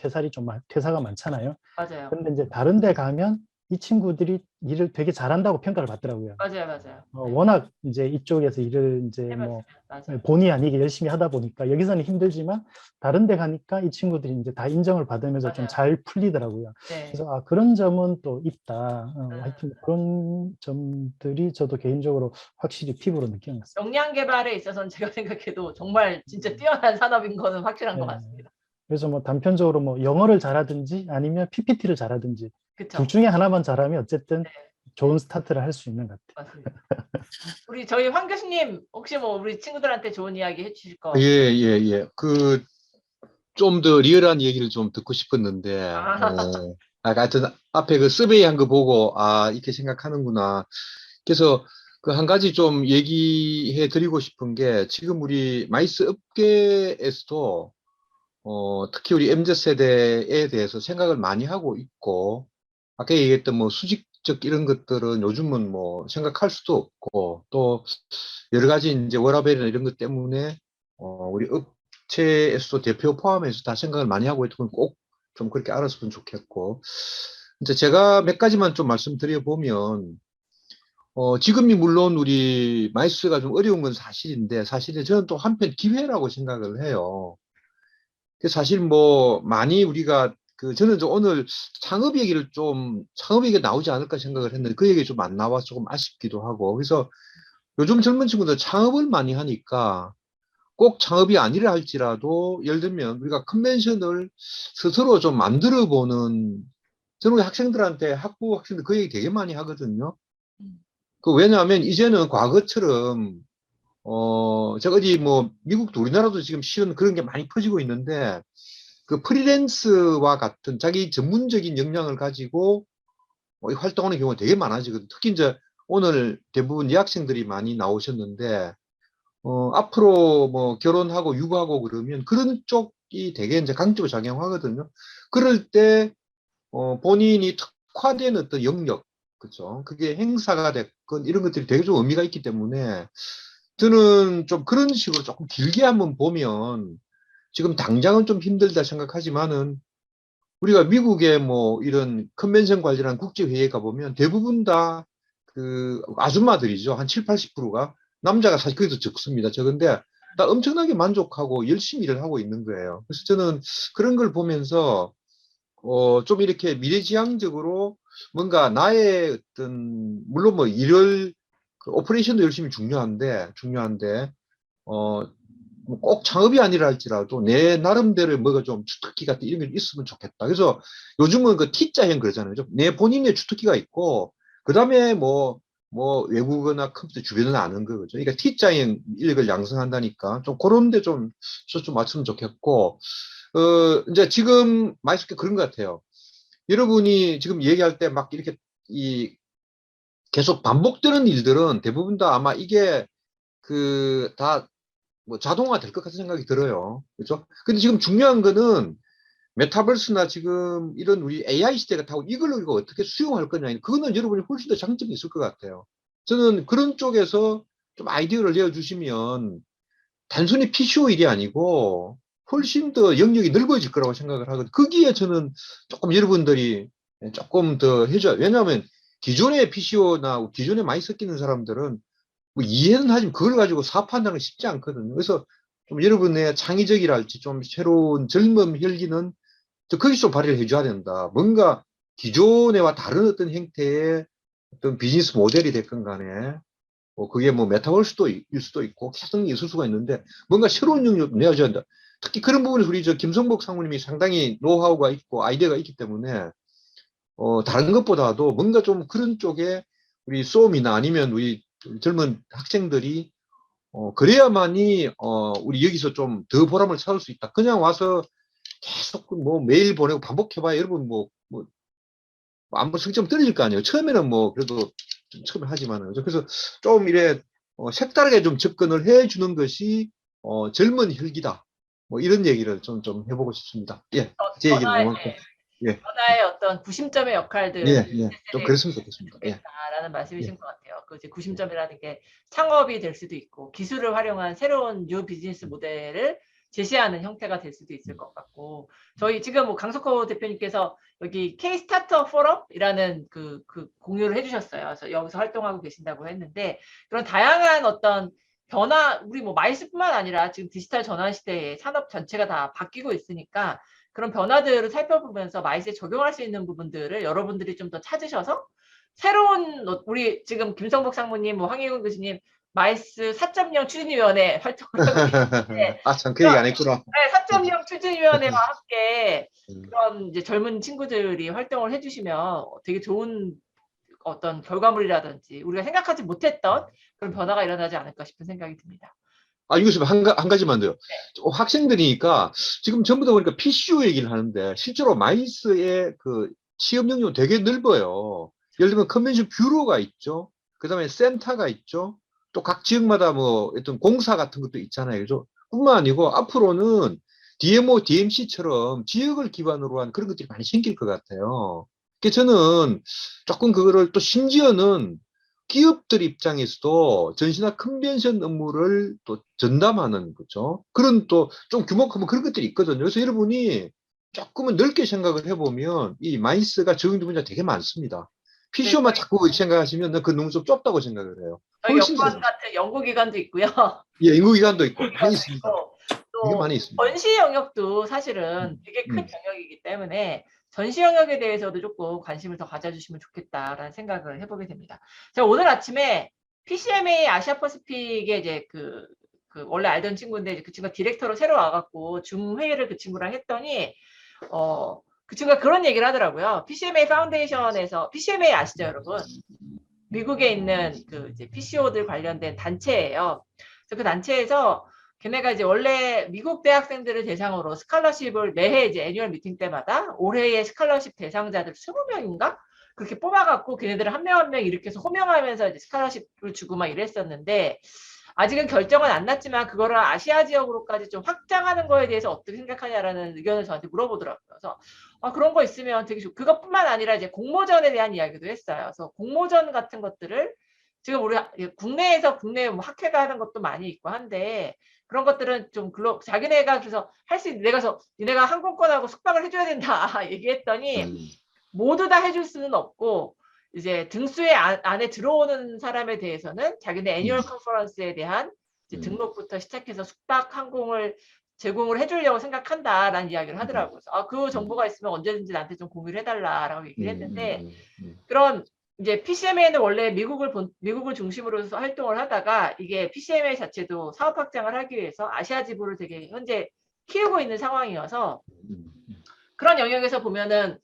퇴사가 많잖아요. 맞아요. 근데 이제 다른 데 가면 이 친구들이 일을 되게 잘한다고 평가를 받더라고요. 맞아요. 네. 워낙 이제 이쪽에서 일을 이제 뭐 맞아요. 본의 아니게 열심히 하다 보니까 여기서는 힘들지만 다른 데 가니까 이 친구들이 이제 다 인정을 받으면서 좀 맞아요. 잘 풀리더라고요. 네. 그래서 그런 점은 또 있다. 하여튼 그런 점들이 저도 개인적으로 확실히 피부로 느끼는 것 같습니다. 역량 개발에 있어서는 제가 생각해도 정말 진짜 뛰어난 산업인 거는 확실한 것 네. 같습니다. 그래서 뭐 단편적으로 뭐 영어를 잘하든지 아니면 PPT를 잘하든지 그쵸? 둘 중에 하나만 잘하면 어쨌든 네. 좋은 스타트를 할 수 있는 것 같아요. 맞습니다. 우리 저희 황 교수님 혹시 뭐 우리 친구들한테 좋은 이야기 해주실 거? 예. 그 좀 더 리얼한 얘기를 좀 듣고 싶었는데, 하여튼 앞에 그 서베이 한 거 보고 이렇게 생각하는구나. 그래서 그 한 가지 좀 얘기해 드리고 싶은 게, 지금 우리 마이스 업계에서도 특히 우리 MZ세대에 대해서 생각을 많이 하고 있고, 아까 얘기했던 뭐 수직적 이런 것들은 요즘은 뭐 생각할 수도 없고, 또 여러 가지 이제 워라밸이나 이런 것 때문에 우리 업체에서도 대표 포함해서 다 생각을 많이 하고 있던 건 꼭 좀 그렇게 알았으면 좋겠고, 이제 제가 몇 가지만 좀 말씀드려 보면, 지금이 물론 우리 마이스가 좀 어려운 건 사실인데, 사실은 저는 또 한편 기회라고 생각을 해요. 사실 뭐 많이 우리가 저는 오늘 창업 얘기가 나오지 않을까 생각을 했는데 그 얘기 좀 안 나와서 조금 아쉽기도 하고, 그래서 요즘 젊은 친구들 창업을 많이 하니까 꼭 창업이 아니라 할지라도 예를 들면 우리가 컨벤션을 스스로 좀 만들어 보는, 저는 우리 학생들한테 학부 학생들 그 얘기 되게 많이 하거든요. 왜냐하면 이제는 과거처럼 제가 어디 뭐 미국도 우리나라도 지금 실은 그런 게 많이 퍼지고 있는데, 그 프리랜스와 같은 자기 전문적인 역량을 가지고 활동하는 경우가 되게 많아지거든요. 특히 이제 오늘 대부분 여학생들이 많이 나오셨는데, 앞으로 뭐 결혼하고 육아하고 그러면 그런 쪽이 되게 이제 강점으로 작용하거든요. 그럴 때 본인이 특화된 어떤 영역, 그죠? 그게 행사가 됐건 이런 것들이 되게 좀 의미가 있기 때문에 저는 좀 그런 식으로 조금 길게 한번 보면, 지금 당장은 좀 힘들다 생각하지만은 우리가 미국의 뭐 이런 컨벤션 관련한 국제회의에 가보면 대부분 다 그 아줌마들이죠. 한 7, 80%가. 남자가 사실 거기서 적습니다. 적은데 다 엄청나게 만족하고 열심히 일을 하고 있는 거예요. 그래서 저는 그런 걸 보면서 좀 이렇게 미래지향적으로 뭔가 나의 어떤, 물론 뭐 일을 오퍼레이션도 열심히 중요한데 뭐꼭 창업이 아니라 할지라도 내 나름대로 뭐가 좀 주특기 같은 이런 게 있으면 좋겠다. 그래서 요즘은 그 T자형 그러잖아요. 내 본인의 주특기가 있고, 그 다음에 뭐 외국어나 컴퓨터 주변을 아는 거죠. 그러니까 T자형 인력을 양성한다니까 좀 그런 데 좀 맞추면 좋겠고, 이제 지금 마이스께 그런 것 같아요. 여러분이 지금 얘기할 때 막 이렇게 계속 반복되는 일들은 대부분 다 아마 이게 다 뭐 자동화 될 것 같은 생각이 들어요. 그렇죠? 근데 지금 중요한 거는 메타버스나 지금 이런 우리 AI 시대가 타고 이걸 우리가 어떻게 수용할 거냐. 그거는 여러분이 훨씬 더 장점이 있을 것 같아요. 저는 그런 쪽에서 좀 아이디어를 내어주시면 단순히 PCO 일이 아니고 훨씬 더 영역이 넓어질 거라고 생각을 하거든요. 거기에 저는 조금 여러분들이 조금 더 해줘야, 왜냐하면 기존의 PCO나 기존에 많이 섞이는 사람들은 뭐 이해는 하지만 그걸 가지고 사업한다는 건 쉽지 않거든요. 그래서 좀 여러분의 창의적이랄지 좀 새로운 젊음 혈기는 거기서 좀 발휘를 해줘야 된다. 뭔가 기존에와 다른 어떤 형태의 어떤 비즈니스 모델이 됐건 간에 그게 뭐 메타버스일 수도 있고 계속 있을 수가 있는데 뭔가 새로운 영역 내어줘야 한다. 특히 그런 부분에 우리 김성복 상무님이 상당히 노하우가 있고 아이디어가 있기 때문에 다른 것보다도 뭔가 좀 그런 쪽에 우리 수험이나 아니면 우리 젊은 학생들이 그래야만이 우리 여기서 좀 더 보람을 찾을 수 있다. 그냥 와서 계속 뭐 메일 보내고 반복해봐야 여러분 아무 성점 떨어질 거 아니에요. 처음에는 뭐 그래도 좀 처음에 하지만은. 그래서 좀 이래 색다르게 좀 접근을 해주는 것이 젊은 혈기다. 뭐 이런 얘기를 좀 해보고 싶습니다. 예, 제 얘기는 이만큼. 예. 변화의 어떤 구심점의 역할들을 예. 좀 그랬으면 좋겠습니다. 예. 라는 말씀이신 것 같아요. 그 이제 구심점이라는 게 창업이 될 수도 있고 기술을 활용한 새로운 뉴 비즈니스 모델을 제시하는 형태가 될 수도 있을 것 같고, 저희 지금 뭐 강석호 대표님께서 여기 K 스타트업 포럼이라는 그 공유를 해주셨어요. 그래서 여기서 활동하고 계신다고 했는데, 그런 다양한 어떤 변화, 우리 뭐 마이스뿐만 아니라 지금 디지털 전환 시대에 산업 전체가 다 바뀌고 있으니까 그런 변화들을 살펴보면서 마이스에 적용할 수 있는 부분들을 여러분들이 좀 더 찾으셔서 새로운, 우리 지금 김성복 상무님, 뭐 황희훈 교수님 마이스 4.0 추진위원회 활동을 하고 있는데 참, 그 얘기 안 했구나. 네, 4.0 추진위원회와 함께 그런 이제 젊은 친구들이 활동을 해주시면 되게 좋은 어떤 결과물이라든지 우리가 생각하지 못했던 그런 변화가 일어나지 않을까 싶은 생각이 듭니다. 이것이 한 가지만 더요. 학생들이니까 지금 전부 다 보니까 PCO 얘기를 하는데 실제로 마이스의 그 취업 영역이 되게 넓어요. 예를 들면 컨벤션 뷰로가 있죠. 그다음에 센터가 있죠. 또 각 지역마다 뭐 어떤 공사 같은 것도 있잖아요. 그죠? 뿐만 아니고 앞으로는 DMO, DMC처럼 지역을 기반으로 한 그런 것들이 많이 생길 것 같아요. 그래서 저는 조금 그거를 또 심지어는 기업들 입장에서도 전시나 컨벤션 업무를 또 전담하는 거죠. 그런 또 좀 규모가 크면 그런 것들이 있거든요. 그래서 여러분이 조금은 넓게 생각을 해보면 이 마이스가 적용된 분야가 되게 많습니다. PCO만 자꾸 생각하시면 그 너무 좀 좁다고 생각을 해요. 연구원 같은 연구기관도 있고요. 예, 연구기관도 있고 많이 있습니다. 또 많이 있습니다. 전시 영역도 사실은 되게 큰 영역이기 때문에 전시 영역에 대해서도 조금 관심을 더 가져주시면 좋겠다라는 생각을 해보게 됩니다. 제가 오늘 아침에 PCMA 아시아 퍼시픽에 이제 그 원래 알던 친구인데 그 친구가 디렉터로 새로 와갖고 줌 회의를 그 친구랑 했더니 그 친구가 그런 얘기를 하더라고요. PCMA 파운데이션에서, PCMA 아시죠, 여러분? 미국에 있는 그 이제 PCO들 관련된 단체예요. 그래서 그 단체에서 걔네가 이제 원래 미국 대학생들을 대상으로 스칼러십을 매해 이제 애뉴얼 미팅 때마다 올해의 스칼러십 대상자들 20명인가? 그렇게 뽑아갖고 걔네들을 한 명 한 명 이렇게 해서 호명하면서 이제 스칼러십을 주고 막 이랬었는데, 아직은 결정은 안 났지만 그거를 아시아 지역으로까지 좀 확장하는 거에 대해서 어떻게 생각하냐라는 의견을 저한테 물어보더라고요. 그래서 그런 거 있으면 되게 좋고, 그것뿐만 아니라 이제 공모전에 대한 이야기도 했어요. 그래서 공모전 같은 것들을 지금 우리 국내에서 국내 뭐 학회가 하는 것도 많이 있고 한데, 그런 것들은 좀 자기네가 그래서 할 수 있는, 내가 니네가 항공권하고 숙박을 해줘야 된다 얘기했더니 모두 다 해줄 수는 없고, 이제 등수에 안에 들어오는 사람에 대해서는 자기네 애뉴얼 컨퍼런스에 대한 이제 등록부터 시작해서 숙박 항공을 제공을 해주려고 생각한다라는 이야기를 하더라고요. 그래서 그 정보가 있으면 언제든지 나한테 좀 공유를 해달라라고 얘기를 했는데, 그런 이제 PCMA는 원래 미국을 중심으로 해서 활동을 하다가 이게 PCMA 자체도 사업 확장을 하기 위해서 아시아 지부를 되게 현재 키우고 있는 상황이어서, 그런 영역에서 보면은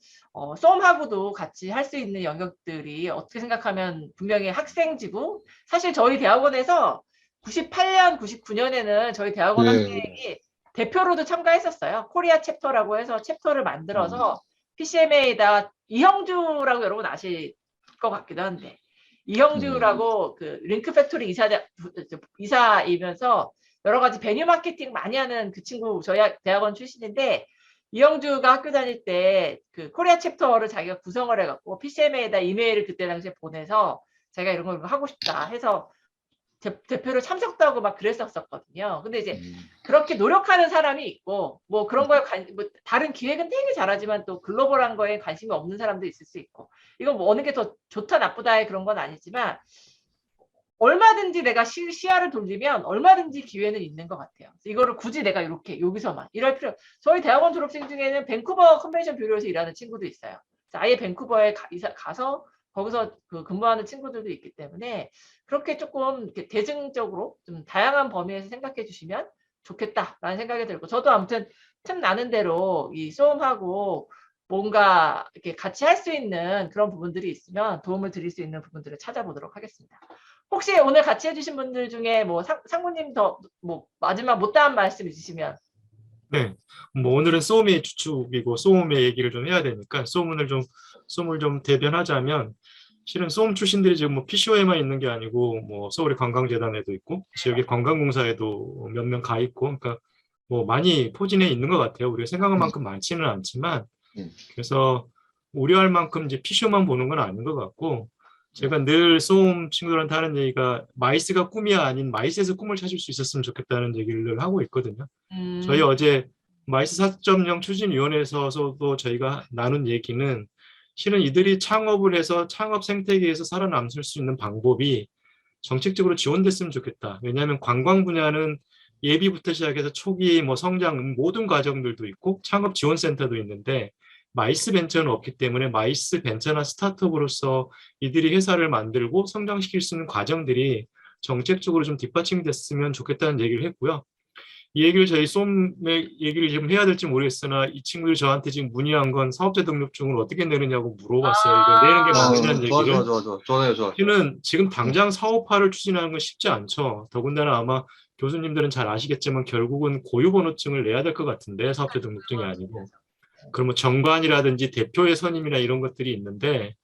쏨하고도 같이 할 수 있는 영역들이 어떻게 생각하면 분명히 학생지부, 사실 저희 대학원에서 98년, 99년에는 저희 대학원 학생이 대표로도 참가했었어요. 코리아 챕터라고 해서 챕터를 만들어서 PCMA에다 이형주라고 여러분 아실 것 같기도 한데, 이형주라고 그 링크 팩토리 이사이면서 여러 가지 베뉴 마케팅 많이 하는 그 친구, 저희 대학원 출신인데, 이영주가 학교 다닐 때 그 코리아 챕터를 자기가 구성을 해갖고 PCMA에다 이메일을 그때 당시에 보내서 자기가 이런 걸 하고 싶다 해서 대표를 참석도 하고 막 그랬었거든요. 근데 이제 그렇게 노력하는 사람이 있고, 뭐 그런 거에 뭐 다른 기획은 되게 잘하지만 또 글로벌한 거에 관심이 없는 사람도 있을 수 있고, 이건 뭐 어느 게 더 좋다 나쁘다의 그런 건 아니지만 얼마든지 내가 시야를 돌리면 얼마든지 기회는 있는 것 같아요. 이거를 굳이 내가 이렇게 여기서만 이럴 필요. 저희 대학원 졸업생 중에는 밴쿠버 컨벤션 뷰로에서 일하는 친구도 있어요. 아예 밴쿠버에 가서 거기서 근무하는 친구들도 있기 때문에 그렇게 조금 이렇게 대중적으로 좀 다양한 범위에서 생각해 주시면 좋겠다라는 생각이 들고, 저도 아무튼 틈 나는 대로 이 쏨하고 뭔가 이렇게 같이 할 수 있는 그런 부분들이 있으면 도움을 드릴 수 있는 부분들을 찾아보도록 하겠습니다. 혹시 오늘 같이 해주신 분들 중에 뭐 상무님 더 뭐 마지막 못다한 말씀 있으시면. 네, 뭐 오늘은 쏨의 주축이고 쏨의 얘기를 좀 해야 되니까 쏨을 좀 대변하자면, 실은 쏨 출신들이 지금 뭐 PCO에만 있는 게 아니고 뭐 서울의 관광재단에도 있고 지역의 관광공사에도 몇 명 가 있고, 그러니까 뭐 많이 포진해 있는 것 같아요. 우리가 생각한 만큼 많지는 않지만 그래서 우려할 만큼 이제 피쇼만 보는 건 아닌 것 같고, 제가 늘 쏘움 친구들한테 하는 얘기가 마이스가 꿈이 아닌 마이스에서 꿈을 찾을 수 있었으면 좋겠다는 얘기를 늘 하고 있거든요. 저희 어제 마이스 4.0 추진위원회에서도 저희가 나눈 얘기는 실은 이들이 창업을 해서 창업 생태계에서 살아남을 수 있는 방법이 정책적으로 지원됐으면 좋겠다. 왜냐하면 관광 분야는 예비부터 시작해서 초기 뭐 성장 모든 과정들도 있고 창업 지원센터도 있는데 마이스 벤처는 없기 때문에 마이스 벤처나 스타트업으로서 이들이 회사를 만들고 성장시킬 수 있는 과정들이 정책적으로 좀 뒷받침됐으면 좋겠다는 얘기를 했고요. 이 얘기를 저희 쏨의 얘기를 지금 해야 될지 모르겠으나 이 친구들 저한테 지금 문의한 건 사업자 등록증을 어떻게 내느냐고 물어봤어요. 이거 내는 게 맞느냐는 얘기를. 좋아요. 저는 지금 당장 사업화를 추진하는 건 쉽지 않죠. 더군다나 아마 교수님들은 잘 아시겠지만 결국은 고유번호증을 내야 될 것 같은데 사업자 등록증이 아니고. 그러면 정관이라든지 대표의 선임이나 이런 것들이 있는데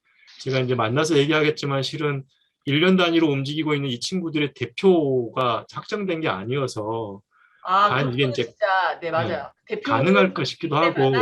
제가 이제 만나서 얘기하겠지만 실은 1년 단위로 움직이고 있는 이 친구들의 대표가 확정된 게 아니어서 과연 이게 이제 진짜, 네, 맞아요. 가능할까 싶기도 하고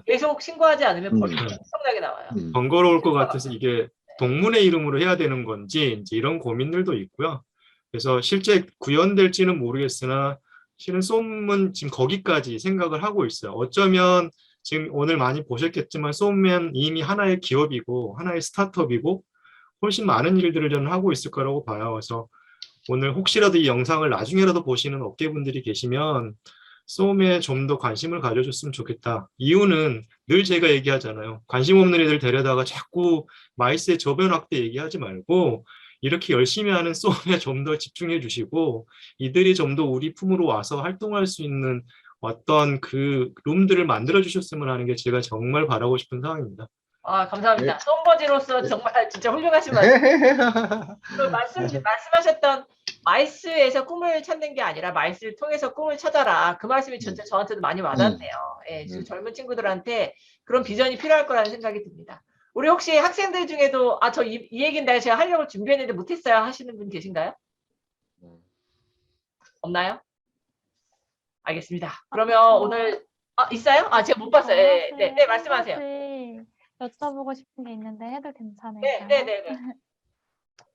계속 신고하지 않으면 벌이 엄청나게 나와요. 번거로울 것 같아서 이게 동문의 이름으로 해야 되는 건지 이제 이런 고민들도 있고요. 그래서 실제 구현될지는 모르겠으나 실은 쏨은 지금 거기까지 생각을 하고 있어요. 어쩌면 지금 오늘 많이 보셨겠지만 쏨은 이미 하나의 기업이고 하나의 스타트업이고 훨씬 많은 일들을 저는 하고 있을 거라고 봐요. 그래서 오늘 혹시라도 이 영상을 나중에라도 보시는 업계분들이 계시면 쏨에 좀 더 관심을 가져줬으면 좋겠다. 이유는 늘 제가 얘기하잖아요. 관심 없는 애들 데려다가 자꾸 마이스의 저변 확대 얘기하지 말고 이렇게 열심히 하는 쏨에 좀 더 집중해 주시고 이들이 좀 더 우리 품으로 와서 활동할 수 있는 어떤 그 룸들을 만들어 주셨으면 하는 게 제가 정말 바라고 싶은 상황입니다. 감사합니다. 쏨버지로서 정말 진짜 훌륭하신 말씀하셨던 마이스에서 꿈을 찾는 게 아니라 마이스를 통해서 꿈을 찾아라. 그 말씀이 진짜 저한테도 많이 와닿네요. 예, 젊은 친구들한테 그런 비전이 필요할 거라는 생각이 듭니다. 우리 혹시 학생들 중에도 저 이 얘기는 제가 하려고 준비했는데 못했어요 하시는 분 계신가요? 없나요? 알겠습니다. 그러면 오늘 있어요? 제가 못 봤어요. 네, 말씀하세요. 여쭤보고 싶은 게 있는데 해도 괜찮을까요? 네.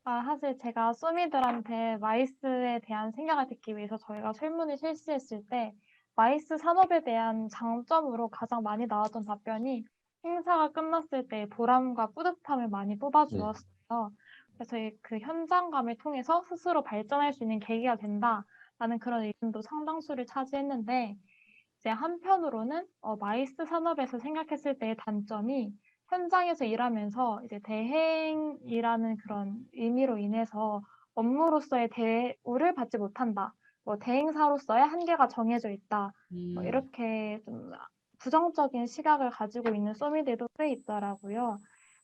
사실 제가 쏘미들한테 마이스에 대한 생각을 듣기 위해서 저희가 설문을 실시했을 때 마이스 산업에 대한 장점으로 가장 많이 나왔던 답변이 행사가 끝났을 때 보람과 뿌듯함을 많이 뽑아주었어요. 그래서 그 현장감을 통해서 스스로 발전할 수 있는 계기가 된다라는 그런 의견도 상당수를 차지했는데 이제 한편으로는 마이스 산업에서 생각했을 때의 단점이 현장에서 일하면서 이제 대행이라는 그런 의미로 인해서 업무로서의 대우를 받지 못한다. 대행사로서의 한계가 정해져 있다. 이렇게 좀 부정적인 시각을 가지고 있는 쏘미들도 꽤 있더라고요.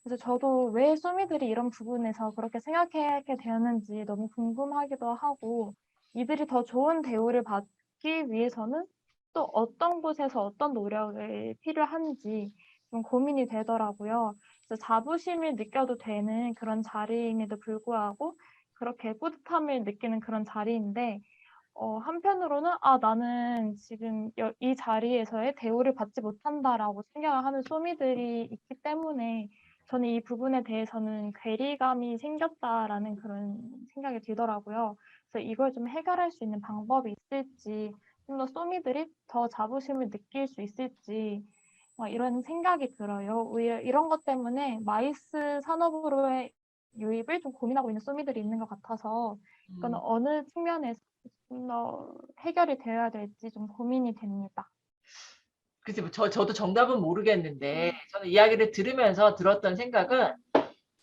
그래서 저도 왜 쏘미들이 이런 부분에서 그렇게 생각하게 되었는지 너무 궁금하기도 하고 이들이 더 좋은 대우를 받기 위해서는 또 어떤 곳에서 어떤 노력을 필요한지 좀 고민이 되더라고요. 그래서 자부심을 느껴도 되는 그런 자리임에도 불구하고 그렇게 뿌듯함을 느끼는 그런 자리인데 한편으로는 나는 지금 이 자리에서의 대우를 받지 못한다라고 생각을 하는 쏘미들이 있기 때문에 저는 이 부분에 대해서는 괴리감이 생겼다라는 그런 생각이 들더라고요. 그래서 이걸 좀 해결할 수 있는 방법이 있을지 좀 더 쏘미들이 더 자부심을 느낄 수 있을지 이런 생각이 들어요. 오히려 이런 것 때문에 마이스 산업으로의 유입을 좀 고민하고 있는 쏘미들이 있는 것 같아서 이건 어느 측면에서 좀 더 해결이 되어야 될지 좀 고민이 됩니다. 글쎄, 저도 정답은 모르겠는데 저는 이야기를 들으면서 들었던 생각은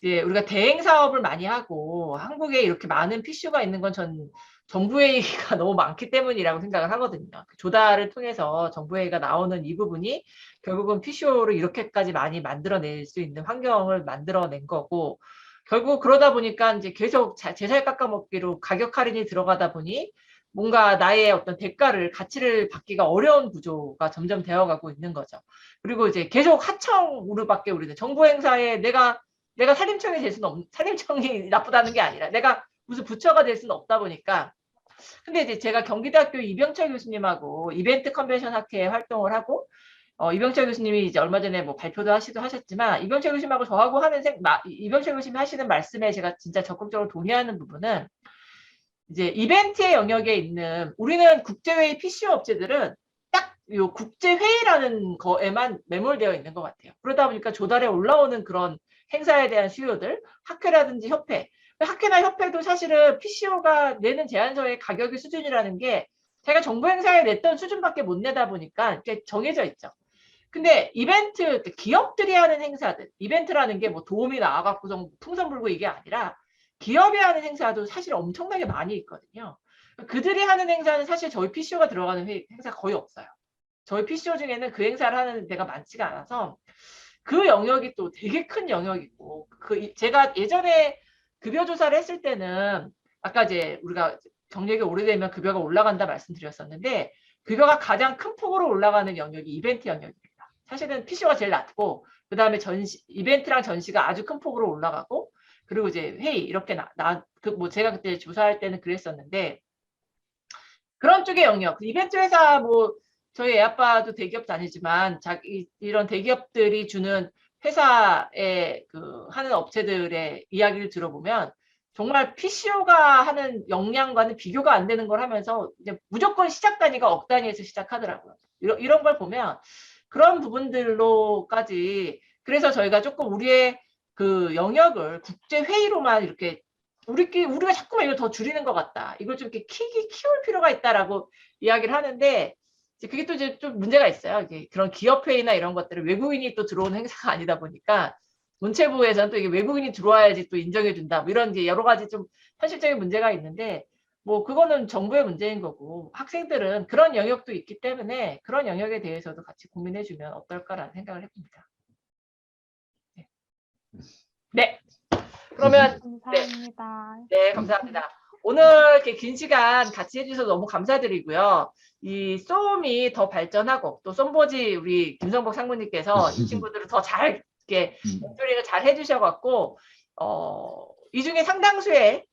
이제 우리가 대행 사업을 많이 하고 한국에 이렇게 많은 PCU가 있는 건 전 정부회의가 너무 많기 때문이라고 생각을 하거든요. 조달을 통해서 정부회의가 나오는 이 부분이 결국은 PCU를 이렇게까지 많이 만들어낼 수 있는 환경을 만들어낸 거고 결국 그러다 보니까 이제 계속 제살 깎아먹기로 가격 할인이 들어가다 보니 뭔가 나의 어떤 대가를 가치를 받기가 어려운 구조가 점점 되어가고 있는 거죠. 그리고 이제 계속 하청으로밖에 우리는 정부 행사에 내가 산림청이 될 수는 산림청이 나쁘다는 게 아니라 내가 무슨 부처가 될 수는 없다 보니까 근데 이제 제가 경기대학교 이병철 교수님하고 이벤트 컨벤션 학회 활동을 하고 이병철 교수님이 이제 얼마 전에 뭐 발표도 하셨지만 이병철 교수님하고 저하고 이병철 교수님이 하시는 말씀에 제가 진짜 적극적으로 동의하는 부분은 이제 이벤트의 영역에 있는 우리는 국제회의 PCO 업체들은 딱 요 국제회의라는 거에만 매몰되어 있는 것 같아요. 그러다 보니까 조달에 올라오는 그런 행사에 대한 수요들, 학회라든지 협회, 학회나 협회도 사실은 PCO가 내는 제안서의 가격의 수준이라는 게 자기가 정부 행사에 냈던 수준밖에 못 내다 보니까 이렇게 정해져 있죠. 근데 이벤트, 기업들이 하는 행사들, 이벤트라는 게 뭐 도움이 나와갖고 풍선 불고 이게 아니라 기업이 하는 행사도 사실 엄청나게 많이 있거든요. 그들이 하는 행사는 사실 저희 PCO가 들어가는 행사가 거의 없어요. 저희 PCO 중에는 그 행사를 하는 데가 많지가 않아서 그 영역이 또 되게 큰 영역이고, 제가 예전에 급여 조사를 했을 때는 아까 이제 우리가 경력이 오래되면 급여가 올라간다 말씀드렸었는데 급여가 가장 큰 폭으로 올라가는 영역이 이벤트 영역입니다. 사실은 PCO가 제일 낮고 그 다음에 이벤트랑 전시가 아주 큰 폭으로 올라가고 그리고 이제 회의 이렇게 뭐 제가 그때 조사할 때는 그랬었는데 그런 쪽의 영역, 이벤트 회사 뭐 저희 애아빠도 대기업 다니지만 이런 대기업들이 주는 회사에 하는 업체들의 이야기를 들어보면 정말 PCO가 하는 역량과는 비교가 안 되는 걸 하면서 이제 무조건 시작 단위가 억 단위에서 시작하더라고요. 이런 걸 보면 그런 부분들로까지 그래서 저희가 조금 우리의 그 영역을 국제회의로만 이렇게 우리가 자꾸만 이걸 더 줄이는 것 같다. 이걸 좀 이렇게 키울 필요가 있다라고 이야기를 하는데 그게 또 이제 좀 문제가 있어요. 그런 기업회의나 이런 것들을 외국인이 또 들어오는 행사가 아니다 보니까 문체부에서는 또 이게 외국인이 들어와야지 또 인정해준다. 뭐 이런 이제 여러 가지 좀 현실적인 문제가 있는데 뭐 그거는 정부의 문제인 거고 학생들은 그런 영역도 있기 때문에 그런 영역에 대해서도 같이 고민해주면 어떨까라는 생각을 해봅니다. 네. 그러면 감사합니다. 네, 감사합니다. 오늘 이렇게 긴 시간 같이 해주셔서 너무 감사드리고요. 이 쏨이 더 발전하고 또 쏨보지 우리 김성복 상무님께서 이 친구들을 더 잘 이렇게 목소리를 잘 해주셔갖고 이 중에 상당수의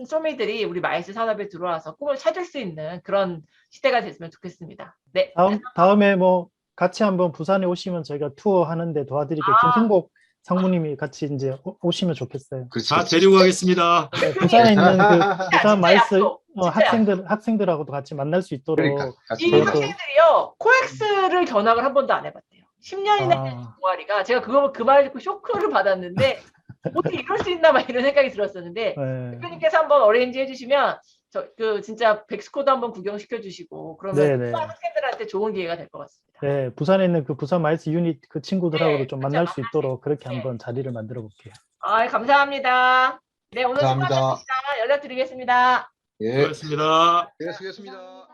쏨이들이 우리 마이스 산업에 들어와서 꿈을 찾을 수 있는 그런 시대가 됐으면 좋겠습니다. 네. 다음에 뭐 같이 한번 부산에 오시면 저희가 투어 하는데 도와드릴게요. 김성복 상무님이 같이 이제 오시면 좋겠어요. 다 데리고 가겠습니다. 네, 부산에 있는 부산 마이스 진짜 학생들하고도 같이 만날 수 있도록. 그러니까 이 학생들이요 코엑스를 견학을 한 번도 안 해봤대요. 10년이나 된 동아리가 제가 그 말 듣고 쇼크를 받았는데 어떻게 이럴 수 있나 막 이런 생각이 들었었는데 대표님께서 한번 어레인지 해주시면 진짜 백스코도 한번 구경시켜 주시고 그러면 학생들한테 좋은 기회가 될 것 같습니다. 네, 부산에 있는 그 부산 마이스 유닛 그 친구들하고도 좀 만날 수 있도록 그렇게 한번 자리를 만들어 볼게요. 감사합니다. 네, 오늘 수고하셨습니다. 연락드리겠습니다. 예. 수고하셨습니다. 네, 수고하셨습니다.